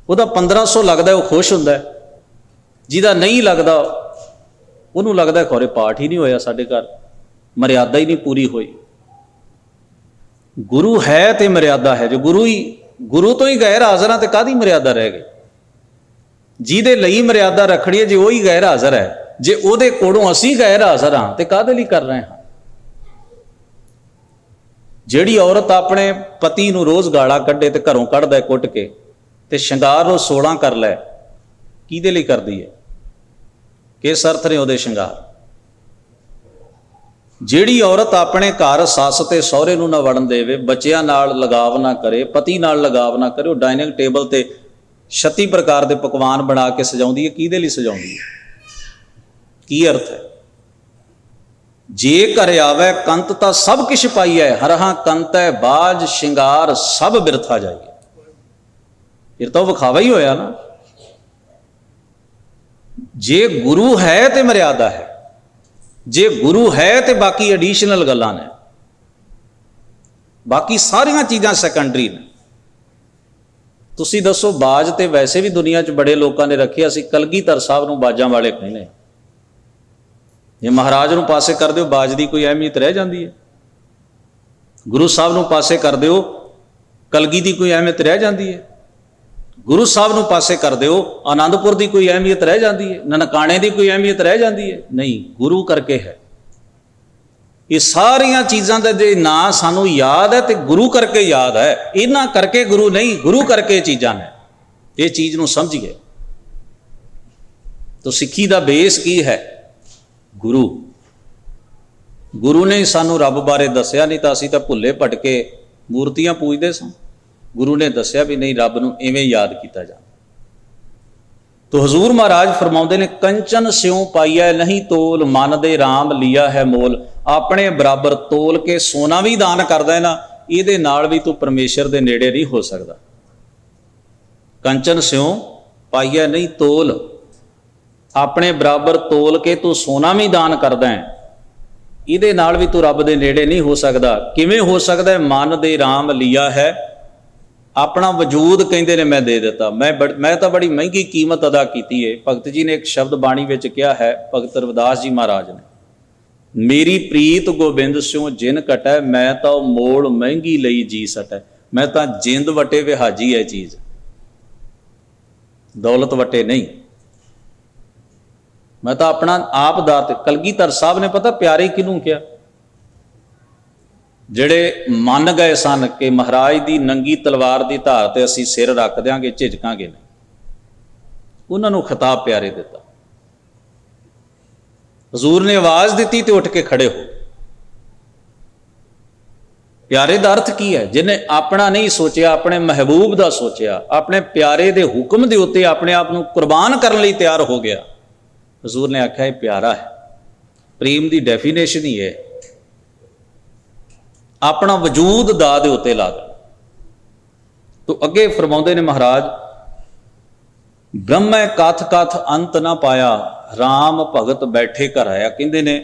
ਉਹਦਾ 1500 ਲੱਗਦਾ, ਉਹ ਖੁਸ਼ ਹੁੰਦਾ। ਜਿਹਦਾ ਨਹੀਂ ਲੱਗਦਾ, ਉਹਨੂੰ ਲੱਗਦਾ ਖੌਰੇ ਪਾਠ ਹੀ ਨਹੀਂ ਹੋਇਆ ਸਾਡੇ ਘਰ, ਮਰਿਆਦਾ ਹੀ ਨਹੀਂ ਪੂਰੀ ਹੋਈ। ਗੁਰੂ ਹੈ ਤੇ ਮਰਿਆਦਾ ਹੈ। ਜੋ ਗੁਰੂ ਤੋਂ ਹੀ ਗੈਰ ਹਾਜ਼ਰ ਹਾਂ ਤੇ ਕਾਹਦੀ ਮਰਿਆਦਾ ਰਹਿ ਗਈ? ਜਿਹਦੇ ਲਈ ਮਰਿਆਦਾ ਰੱਖਣੀ ਹੈ, ਜੇ ਉਹ ਹੀ ਗੈਰ ਹਾਜ਼ਰ ਹੈ, ਜੇ ਉਹਦੇ ਕੋਲੋਂ ਅਸੀਂ ਗੈਰ ਹਾਜ਼ਰ ਹਾਂ ਤੇ ਕਾਹਦੇ ਲਈ ਕਰ ਰਹੇ ਹਾਂ? ਜਿਹੜੀ ਔਰਤ ਆਪਣੇ ਪਤੀ ਨੂੰ ਰੋਜ਼ ਗਾਲਾਂ ਕੱਢੇ ਤੇ ਘਰੋਂ ਕੱਢਦਾ ਕੁੱਟ ਕੇ, ਤੇ ਸ਼ਿੰਗਾਰ ਉਹ 16 ਕਰ ਲੈ, ਕਿਹਦੇ ਲਈ ਕਰਦੀ ਹੈ? ਕਿਸ ਅਰਥ ਨੇ ਉਹਦੇ ਸ਼ਿੰਗਾਰ? ਜਿਹੜੀ ਔਰਤ ਆਪਣੇ ਘਰ ਸੱਸ ਤੇ ਸਹੁਰੇ ਨੂੰ ਨਾ ਵੜਨ ਦੇਵੇ, ਬੱਚਿਆਂ ਨਾਲ ਲਗਾਵ ਨਾ ਕਰੇ, ਪਤੀ ਨਾਲ ਲਗਾਵ ਨਾ ਕਰੇ, ਉਹ ਡਾਈਨਿੰਗ ਟੇਬਲ ਤੇ 36 ਪ੍ਰਕਾਰ ਦੇ ਪਕਵਾਨ ਬਣਾ ਕੇ ਸਜਾਉਂਦੀ ਹੈ, ਕਿਹਦੇ ਲਈ ਸਜਾਉਂਦੀ ਹੈ? ਕੀ ਅਰਥ ਹੈ? ਜੇ ਘਰ ਆਵੇ ਕੰਤ ਤਾਂ ਸਭ ਕਿਛ ਪਾਈਐ, ਹਰਹਾਂ ਕੰਤੈ ਬਾਜ ਸ਼ਿੰਗਾਰ ਸਭ ਬਿਰਥਾ ਜਾਈਏ। ਫਿਰ ਤਾਂ ਉਹ ਵਿਖਾਵਾ ਹੀ ਹੋਇਆ ਨਾ। ਜੇ ਗੁਰੂ ਹੈ ਤੇ ਮਰਿਆਦਾ ਹੈ, ਜੇ ਗੁਰੂ ਹੈ ਤੇ ਬਾਕੀ ਐਡੀਸ਼ਨਲ ਗੱਲਾਂ ਨੇ, ਬਾਕੀ ਸਾਰੀਆਂ ਚੀਜ਼ਾਂ ਸੈਕੰਡਰੀ ਨੇ। ਤੁਸੀਂ ਦੱਸੋ, ਬਾਜ ਤੇ ਵੈਸੇ ਵੀ ਦੁਨੀਆ 'ਚ ਬੜੇ ਲੋਕਾਂ ਨੇ ਰੱਖੇ, ਅਸੀਂ ਕਲਗੀਧਰ ਸਾਹਿਬ ਨੂੰ ਬਾਜਾਂ ਵਾਲੇ ਕਹਿੰਦੇ। ਜੇ ਮਹਾਰਾਜ ਨੂੰ ਪਾਸੇ ਕਰ ਦਿਓ, ਬਾਜ ਦੀ ਕੋਈ ਅਹਿਮੀਅਤ ਰਹਿ ਜਾਂਦੀ ਹੈ? ਗੁਰੂ ਸਾਹਿਬ ਨੂੰ ਪਾਸੇ ਕਰ ਦਿਓ, ਕਲਗੀ ਦੀ ਕੋਈ ਅਹਿਮੀਅਤ ਰਹਿ ਜਾਂਦੀ ਹੈ? ਗੁਰੂ ਸਾਹਿਬ ਨੂੰ ਪਾਸੇ ਕਰ ਦਿਓ, ਆਨੰਦਪੁਰ ਦੀ ਕੋਈ ਅਹਿਮੀਅਤ ਰਹਿ ਜਾਂਦੀ ਹੈ? ਨਨਕਾਣੇ ਦੀ ਕੋਈ ਅਹਿਮੀਅਤ ਰਹਿ ਜਾਂਦੀ ਹੈ? ਨਹੀਂ, ਗੁਰੂ ਕਰਕੇ ਹੈ। ਇਹ ਸਾਰੀਆਂ ਚੀਜ਼ਾਂ ਦਾ ਜੇ ਨਾਂ ਸਾਨੂੰ ਯਾਦ ਹੈ ਤੇ ਗੁਰੂ ਕਰਕੇ ਯਾਦ ਹੈ। ਇਹਨਾਂ ਕਰਕੇ ਗੁਰੂ ਨਹੀਂ, ਗੁਰੂ ਕਰਕੇ ਚੀਜ਼ਾਂ ਨੇ। ਇਹ ਚੀਜ਼ ਨੂੰ ਸਮਝੀਏ। ਤਾਂ ਸਿੱਖੀ ਦਾ ਬੇਸ ਕੀ ਹੈ? ਗੁਰੂ। ਗੁਰੂ ਨੇ ਸਾਨੂੰ ਰੱਬ ਬਾਰੇ ਦੱਸਿਆ, ਨਹੀਂ ਤਾਂ ਅਸੀਂ ਤਾਂ ਭੁੱਲੇ ਭਟਕੇ ਮੂਰਤੀਆਂ ਪੂਜਦੇ ਸਾਂ। ਗੁਰੂ ਨੇ ਦੱਸਿਆ ਵੀ ਨਹੀਂ, ਰੱਬ ਨੂੰ ਇਵੇਂ ਯਾਦ ਕੀਤਾ ਜਾਂਦਾ। तो हजूर महाराज फरमाउंदे ने, कंचन स्यों पाइया नहीं तोल, मन दे राम लिया है मोल। अपने बराबर तोल के सोना भी दान करदा है ना, ਇਹਦੇ ਨਾਲ भी तू परमेश्वर के नेड़े नहीं हो सकता। कंचन स्यों पाइया नहीं तोल, अपने बराबर तोल के तू सोना भी दान करदा है, ਇਹਦੇ ਨਾਲ भी तू रब के नेड़े नहीं हो सकता। किवें हो सकता है? मन दे राम लिया है, अपना वजूद कहते ने मैं दे दिता, मैं तो बड़ी महंगी कीमत अदा की है। भगत जी ने एक शब्द बाणी विच कहा है, भगत रविदास जी महाराज ने, मेरी प्रीत गोबिंद स्यों जिन कटै, मैं तो मोल महंगी लई जी सटै। मैं तो जिंद वटे विहाजी है चीज़, दौलत वटे नहीं। मैं तो अपना आप दात। कलगीधर साहब ने पता प्यारे किनू क्या, ਜਿਹੜੇ ਮੰਨ गए सन कि महाराज की नंगी तलवार की धार ते असीं सिर रख देंगे, झिझकांगे नहीं, उन्होंने खिताब प्यारे दिता। हजूर ने आवाज़ दी तो उठ के खड़े हो। प्यारे का अर्थ की है? जिन्हें अपना नहीं सोचा, अपने महबूब का सोचा, अपने प्यारे के हुक्म के उत्ते अपने आप को कुर्बान करने लई तैयार हो गया। हजूर ने आख्या ये प्यारा है। प्रेम की डेफिनेशन ही है अपना वजूद दाह दे उत्ते ला देना। तो अगे फरमाउंदे ने महाराज, ब्रह्म कथ कथ अंत ना पाया, राम भगत बैठे घर आया। कहते ने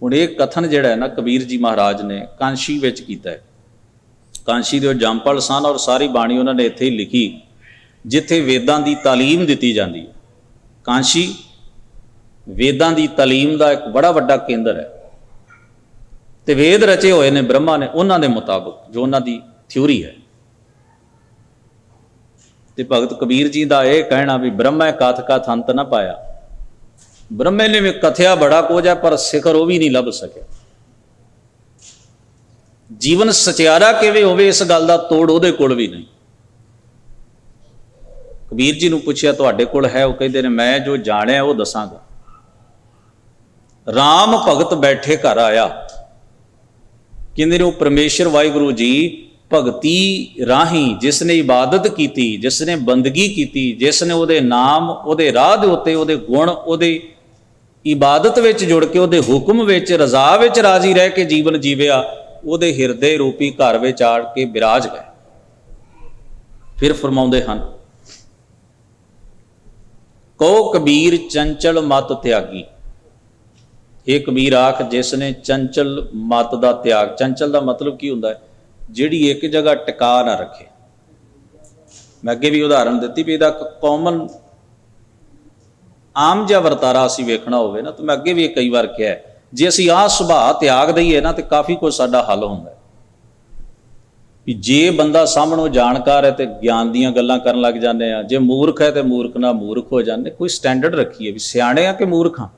हुण ये कथन जिहड़ा है ना, कबीर जी महाराज ने कांशी विच कीता है। कांशी दे जंपल सन और सारी बाणी उन्होंने इत्थे ही लिखी जिथे वेदां की तालीम दी जाती है। कांशी वेदां की तालीम का एक बड़ा वड्डा केंद्र है। तो वेद रचे हुए ने ब्रह्मा ने, उन्होंने मुताबिक जो उन्हों की थ्योरी है। तो भगत कबीर जी का यह कहना भी ब्रह्मा कथ कथ अंत ना पाया, ब्रह्मे ने भी कथया बड़ा कुछ है पर सिखर वो भी नहीं लभ सके। जीवन सचियारा किवें होवे इस गल का तोड़ उहदे कोल भी नहीं। कबीर जी ने पूछया तुहाडे कोल है? वो कहते हैं मैं जो जानिया वो दसांगा। राम भगत बैठे घर आया, कहते ने परमेश्वर वाहिगुरु जी भगती राही जिसने इबादत की, जिसने बंदगी की, जिसने उहदे नाम उहदे राह दे उत्ते उहदे गुण उहदे इबादत विच जुड़ के उहदे हुक्म विच रज़ा विच राजी रह के जीवन जीविया, उहदे हिरदे रूपी घर विच आड़ के बिराज गए। फिर फरमाउंदे हन, कहो कबीर चंचल मत त्यागी। ये कबीर आख जिसने चंचल मत का त्याग, चंचल का मतलब की होंदा है? जिहड़ी एक जगह टिका ना रखे। मैं अगे भी उदाहरण दी भी इहदा कॉमन आम जिहा वरतारा असीं वेखना होवे ना, तो मैं अगे भी कई बार कहा है, जे असीं आह सुभाਅ त्याग दईए ना तो काफ़ी कुछ साडा हल हुंदा है। भी जे बंदा सामणों जाणकार है तो ज्ञान दीयां गल्लां करन लग जांदे आ, जे मूर्ख है तो मूर्ख ना मूर्ख हो जांदे। कोई स्टैंडर्ड रखीए भी सियाणे आ कि मूर्ख हाँ,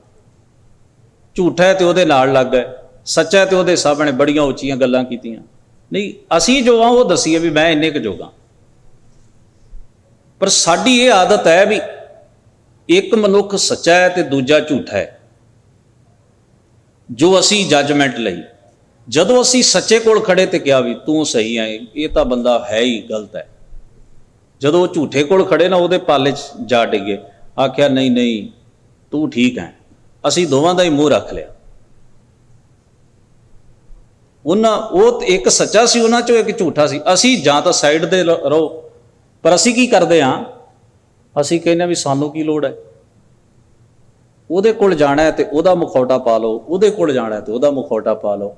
झूठा है तो उहदे नाल लग गए, सच्चा है तो उहदे सामने बड़ियां उच्चियां गल्लां कीतियां। नहीं, असीं जो आ वो दसीए भी मैं इन्ने क जोगा। पर साडी ये आदत है भी एक मनुख सच्चा है तो दूजा झूठा है, जो असी जजमेंट लई। जदों असी सच्चे कोल खड़े तो क्या भी तू सही है, ये तो बंदा है ही गलत है। जदों झूठे कोल खड़े ना उहदे पाले जा डिगे, आख्या नहीं नहीं तू ठीक है, असी दोवां दा ही मूँह रख लिया। वो एक सच्चा सी, उन्हां चों एक झूठा सी। असी जां तां साइड दे रहो, पर असी की करदे हां, असी कहने भी सानू की लोड़ है। उहदे कोल जाना है तो उहदा मुखौटा पा लो, उहदे कोल जाना है तो उहदा मुखौटा पा लो,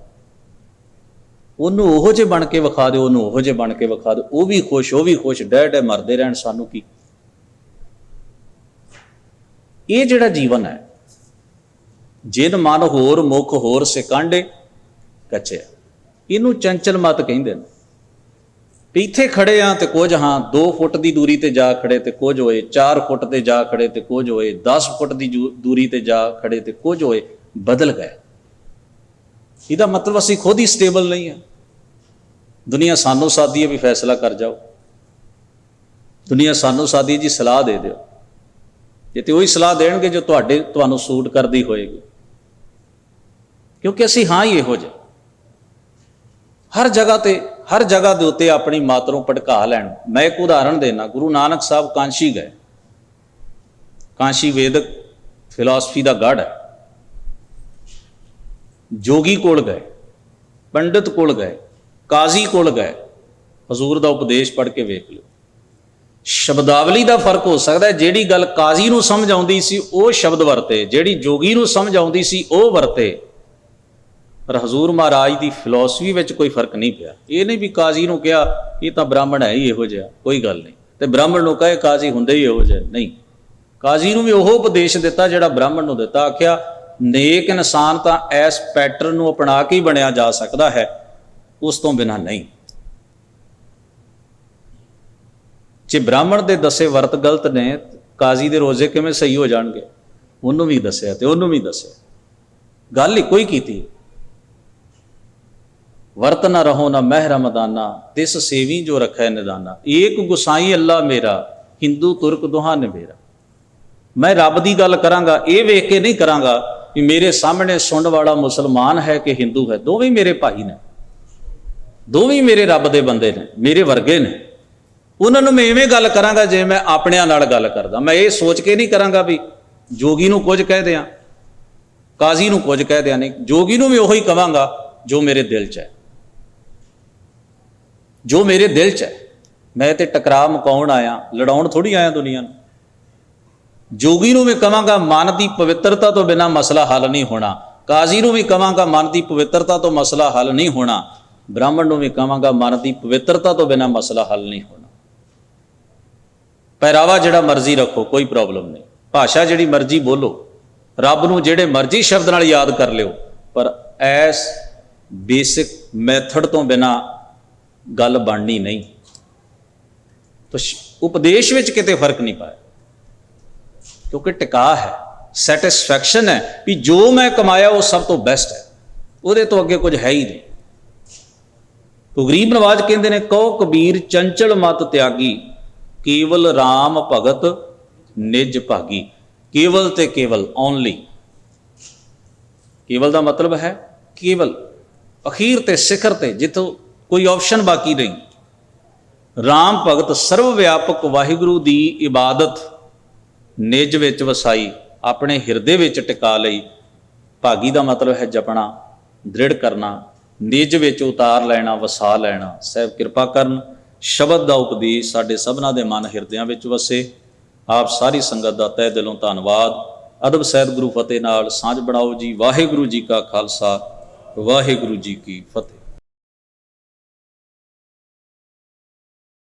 उन्होंने ओहो जे बन के विखा दो, उन्होंने ओहो जे बन के विखा दो, वो भी खुश वो भी खुश, डह डह मरदे रहन, सानू की। ये जिहड़ा जीवन है, जिन मन होर मुख होर सिकांडे कच्चे, इनू चंचल मत कहिंदे ने। इत्थे खड़े हाँ तो कुछ हाँ 2 फुट की दूरी ते जा खड़े तो कुछ होए, 4 फुट ते जा खड़े तो कुछ होए, 10 फुट की दूरी ते जा खड़े तो कुछ होए, बदल गए। इसका मतलब असी खुद ही स्टेबल नहीं है। दुनिया सानू सादी है भी फैसला कर जाओ, दुनिया सानू सादी जी सलाह दे दो, ये तो वही सलाह देंगे जो तुहानू सूट करती होएगी, क्योंकि असी हाँ ही इहो जे हर जगह के उत्ते अपनी मातरों भड़का लैन। मैं एक उदाहरण देना, गुरु नानक साहब कांशी गए, ਕਾਂਸ਼ੀ ਵੇਦਕ ਫਿਲਾਸਫੀ ਦਾ ਗੜ੍ਹ ਹੈ। ਜੋਗੀ ਕੋਲ ਗਏ, ਪੰਡਿਤ ਕੋਲ ਗਏ, ਕਾਜ਼ੀ ਕੋਲ ਗਏ, ਹਜ਼ੂਰ ਦਾ ਉਪਦੇਸ਼ ਪੜ੍ਹ ਕੇ ਵੇਖ ਲਿਓ। ਸ਼ਬਦਾਵਲੀ ਦਾ ਫਰਕ ਹੋ ਸਕਦਾ ਹੈ, ਜਿਹੜੀ ਗੱਲ ਕਾਜ਼ੀ ਨੂੰ ਸਮਝ ਆਉਂਦੀ ਸੀ ਉਹ ਸ਼ਬਦ ਵਰਤੇ, ਜਿਹੜੀ ਜੋਗੀ ਨੂੰ ਸਮਝ ਆਉਂਦੀ ਸੀ ਉਹ ਵਰਤੇ, ਪਰ ਹਜ਼ੂਰ ਮਹਾਰਾਜ ਦੀ ਫਿਲਾਸਫੀ ਵਿੱਚ ਕੋਈ ਫਰਕ ਨਹੀਂ ਪਿਆ। ਇਹ ਨਹੀਂ ਵੀ ਕਾਜ਼ੀ ਨੂੰ ਕਿਹਾ ਇਹ ਤਾਂ ਬ੍ਰਾਹਮਣ ਹੈ ਹੀ ਇਹੋ ਜਿਹਾ, ਕੋਈ ਗੱਲ ਨਹੀਂ, ਤੇ ਬ੍ਰਾਹਮਣ ਨੂੰ ਕਹੇ ਕਾਜ਼ੀ ਹੁੰਦੇ ਹੀ ਇਹੋ ਜਿਹੇ, ਨਹੀਂ। ਕਾਜ਼ੀ ਨੂੰ ਵੀ ਉਹ ਉਪਦੇਸ਼ ਦਿੱਤਾ ਜਿਹੜਾ ਬ੍ਰਾਹਮਣ ਨੂੰ ਦਿੱਤਾ। ਆਖਿਆ ਨੇਕ ਇਨਸਾਨ ਤਾਂ ਇਸ ਪੈਟਰਨ ਨੂੰ ਅਪਣਾ ਕੇ ਹੀ ਬਣਿਆ ਜਾ ਸਕਦਾ ਹੈ, ਉਸ ਤੋਂ ਬਿਨਾਂ ਨਹੀਂ। ਜੇ ਬ੍ਰਾਹਮਣ ਦੇ ਦੱਸੇ ਵਰਤ ਗਲਤ ਨੇ, ਕਾਜ਼ੀ ਦੇ ਰੋਜ਼ੇ ਕਿਵੇਂ ਸਹੀ ਹੋ ਜਾਣਗੇ? ਉਹਨੂੰ ਵੀ ਦੱਸਿਆ ਤੇ ਉਹਨੂੰ ਵੀ ਦੱਸਿਆ, ਗੱਲ ਇੱਕੋ ਹੀ ਕੀਤੀ। ਵਰਤ ਨਾ ਰਹੋ ਨਾ ਮਹਿ ਰਮਦਾਨਾ, ਤਿਸ ਸੇਵੀ ਜੋ ਰੱਖੈ ਨਿਦਾਨਾ। ਏਕ ਗੁਸਾਈ ਅੱਲਾ ਮੇਰਾ, ਹਿੰਦੂ ਤੁਰਕ ਦੋਹਾਂ ਨੇ ਮੇਰਾ। ਮੈਂ ਰੱਬ ਦੀ ਗੱਲ ਕਰਾਂਗਾ, ਇਹ ਵੇਖ ਕੇ ਨਹੀਂ ਕਰਾਂਗਾ ਵੀ ਮੇਰੇ ਸਾਹਮਣੇ ਸੁਣਨ ਵਾਲਾ ਮੁਸਲਮਾਨ ਹੈ ਕਿ ਹਿੰਦੂ ਹੈ। ਦੋਵੇਂ ਮੇਰੇ ਭਾਈ ਨੇ, ਦੋਵੇਂ ਮੇਰੇ ਰੱਬ ਦੇ ਬੰਦੇ ਨੇ, ਮੇਰੇ ਵਰਗੇ ਨੇ। ਉਹਨਾਂ ਨੂੰ ਮੈਂ ਇਵੇਂ ਗੱਲ ਕਰਾਂਗਾ ਜੇ ਮੈਂ ਆਪਣਿਆਂ ਨਾਲ ਗੱਲ ਕਰਦਾ। ਮੈਂ ਇਹ ਸੋਚ ਕੇ ਨਹੀਂ ਕਰਾਂਗਾ ਵੀ ਜੋਗੀ ਨੂੰ ਕੁਝ ਕਹਿ ਦਿਆਂ, ਕਾਜ਼ੀ ਨੂੰ ਕੁਝ ਕਹਿ ਦਿਆਂ। ਨਹੀਂ, ਜੋਗੀ ਨੂੰ ਵੀ ਉਹੀ ਕਵਾਂਗਾ ਜੋ ਮੇਰੇ ਦਿਲ 'ਚ ਹੈ, ਜੋ ਮੇਰੇ ਦਿਲ 'ਚ ਹੈ। ਮੈਂ ਤੇ ਟਕਰਾਅ ਮੁਕਾਉਣ ਆਇਆ, ਲੜਾਉਣ ਥੋੜ੍ਹੀ ਆਇਆ ਦੁਨੀਆ ਨੂੰ। ਜੋਗੀ ਨੂੰ ਵੀ ਕਵਾਂਗਾ ਮਨ ਦੀ ਪਵਿੱਤਰਤਾ ਤੋਂ ਬਿਨਾਂ ਮਸਲਾ ਹੱਲ ਨਹੀਂ ਹੋਣਾ। ਕਾਜ਼ੀ ਨੂੰ ਵੀ ਕਵਾਂਗਾ ਮਨ ਦੀ ਪਵਿੱਤਰਤਾ ਤੋਂ ਮਸਲਾ ਹੱਲ ਨਹੀਂ ਹੋਣਾ। ਬ੍ਰਾਹਮਣ ਨੂੰ ਵੀ ਕਵਾਂਗਾ ਮਨ ਦੀ ਪਵਿੱਤਰਤਾ ਤੋਂ ਬਿਨਾਂ ਮਸਲਾ ਹੱਲ ਨਹੀਂ ਹੋਣਾ। ਪਹਿਰਾਵਾ ਜਿਹੜਾ ਮਰਜ਼ੀ ਰੱਖੋ, ਕੋਈ ਪ੍ਰੋਬਲਮ ਨਹੀਂ। ਭਾਸ਼ਾ ਜਿਹੜੀ ਮਰਜ਼ੀ ਬੋਲੋ, ਰੱਬ ਨੂੰ ਜਿਹੜੇ ਮਰਜ਼ੀ ਸ਼ਬਦ ਨਾਲ ਯਾਦ ਕਰ ਲਿਓ, ਪਰ ਐਸ ਬੇਸਿਕ ਮੈਥਡ ਤੋਂ ਬਿਨਾਂ ਗੱਲ ਬਣਨੀ ਨਹੀਂ। ਤਾਂ ਉਪਦੇਸ਼ ਵਿੱਚ ਕਿਤੇ ਫਰਕ ਨਹੀਂ ਪਾਇਆ, ਕਿਉਂਕਿ ਟਿਕਾ ਹੈ, ਸੈਟਿਸਫੈਕਸ਼ਨ ਹੈ ਵੀ ਜੋ ਮੈਂ ਕਮਾਇਆ ਉਹ ਸਭ ਤੋਂ ਬੈਸਟ ਹੈ, ਉਹਦੇ ਤੋਂ ਅੱਗੇ ਕੁਝ ਹੈ ਹੀ ਨਹੀਂ। ਤੋ ਗਰੀਬ ਨਵਾਜ਼ ਕਹਿੰਦੇ ਨੇ, ਕਹੋ ਕਬੀਰ ਚੰਚਲ ਮਤ ਤਿਆਗੀ, ਕੇਵਲ ਰਾਮ ਭਗਤ ਨਿਜ ਭਾਗੀ। ਕੇਵਲ ਤੇ ਕੇਵਲ, ਓਨਲੀ। ਕੇਵਲ ਦਾ ਮਤਲਬ ਹੈ ਕੇਵਲ, ਅਖੀਰ ਤੇ ਸਿਖਰ ਤੇ, ਜਿੱਥੋਂ ਕੋਈ ਆਪਸ਼ਨ ਬਾਕੀ ਨਹੀਂ। ਰਾਮ ਭਗਤ ਸਰਵ ਵਿਆਪਕ ਵਾਹਿਗੁਰੂ ਦੀ ਇਬਾਦਤ ਨਿਜ ਵਿੱਚ ਵਸਾਈ, ਆਪਣੇ ਹਿਰਦੇ ਵਿੱਚ ਟਿਕਾ ਲਈ। ਭਾਗੀ ਦਾ ਮਤਲਬ ਹੈ ਜਪਣਾ, ਦ੍ਰਿੜ ਕਰਨਾ, ਨਿਜ ਵਿੱਚ ਉਤਾਰ ਲੈਣਾ, ਵਸਾ ਲੈਣਾ। ਸਾਹਿਬ ਕਿਰਪਾ ਕਰਨ, ਸ਼ਬਦ ਦਾ ਉਪਦੇਸ਼ ਸਾਡੇ ਸਭਨਾਂ ਦੇ ਮਨ ਹਿਰਦਿਆਂ ਵਿੱਚ ਵਸੇ। ਆਪ ਸਾਰੀ ਸੰਗਤ ਦਾ ਤਹਿ ਦਿਲੋਂ ਧੰਨਵਾਦ। ਅਦਬ ਸਹਿਤ ਗੁਰੂ ਫਤਿਹ ਨਾਲ ਸਾਂਝ ਬਣਾਓ ਜੀ। ਵਾਹਿਗੁਰੂ ਜੀ ਕਾ ਖਾਲਸਾ, ਵਾਹਿਗੁਰੂ ਜੀ ਕੀ ਫਤਿਹ।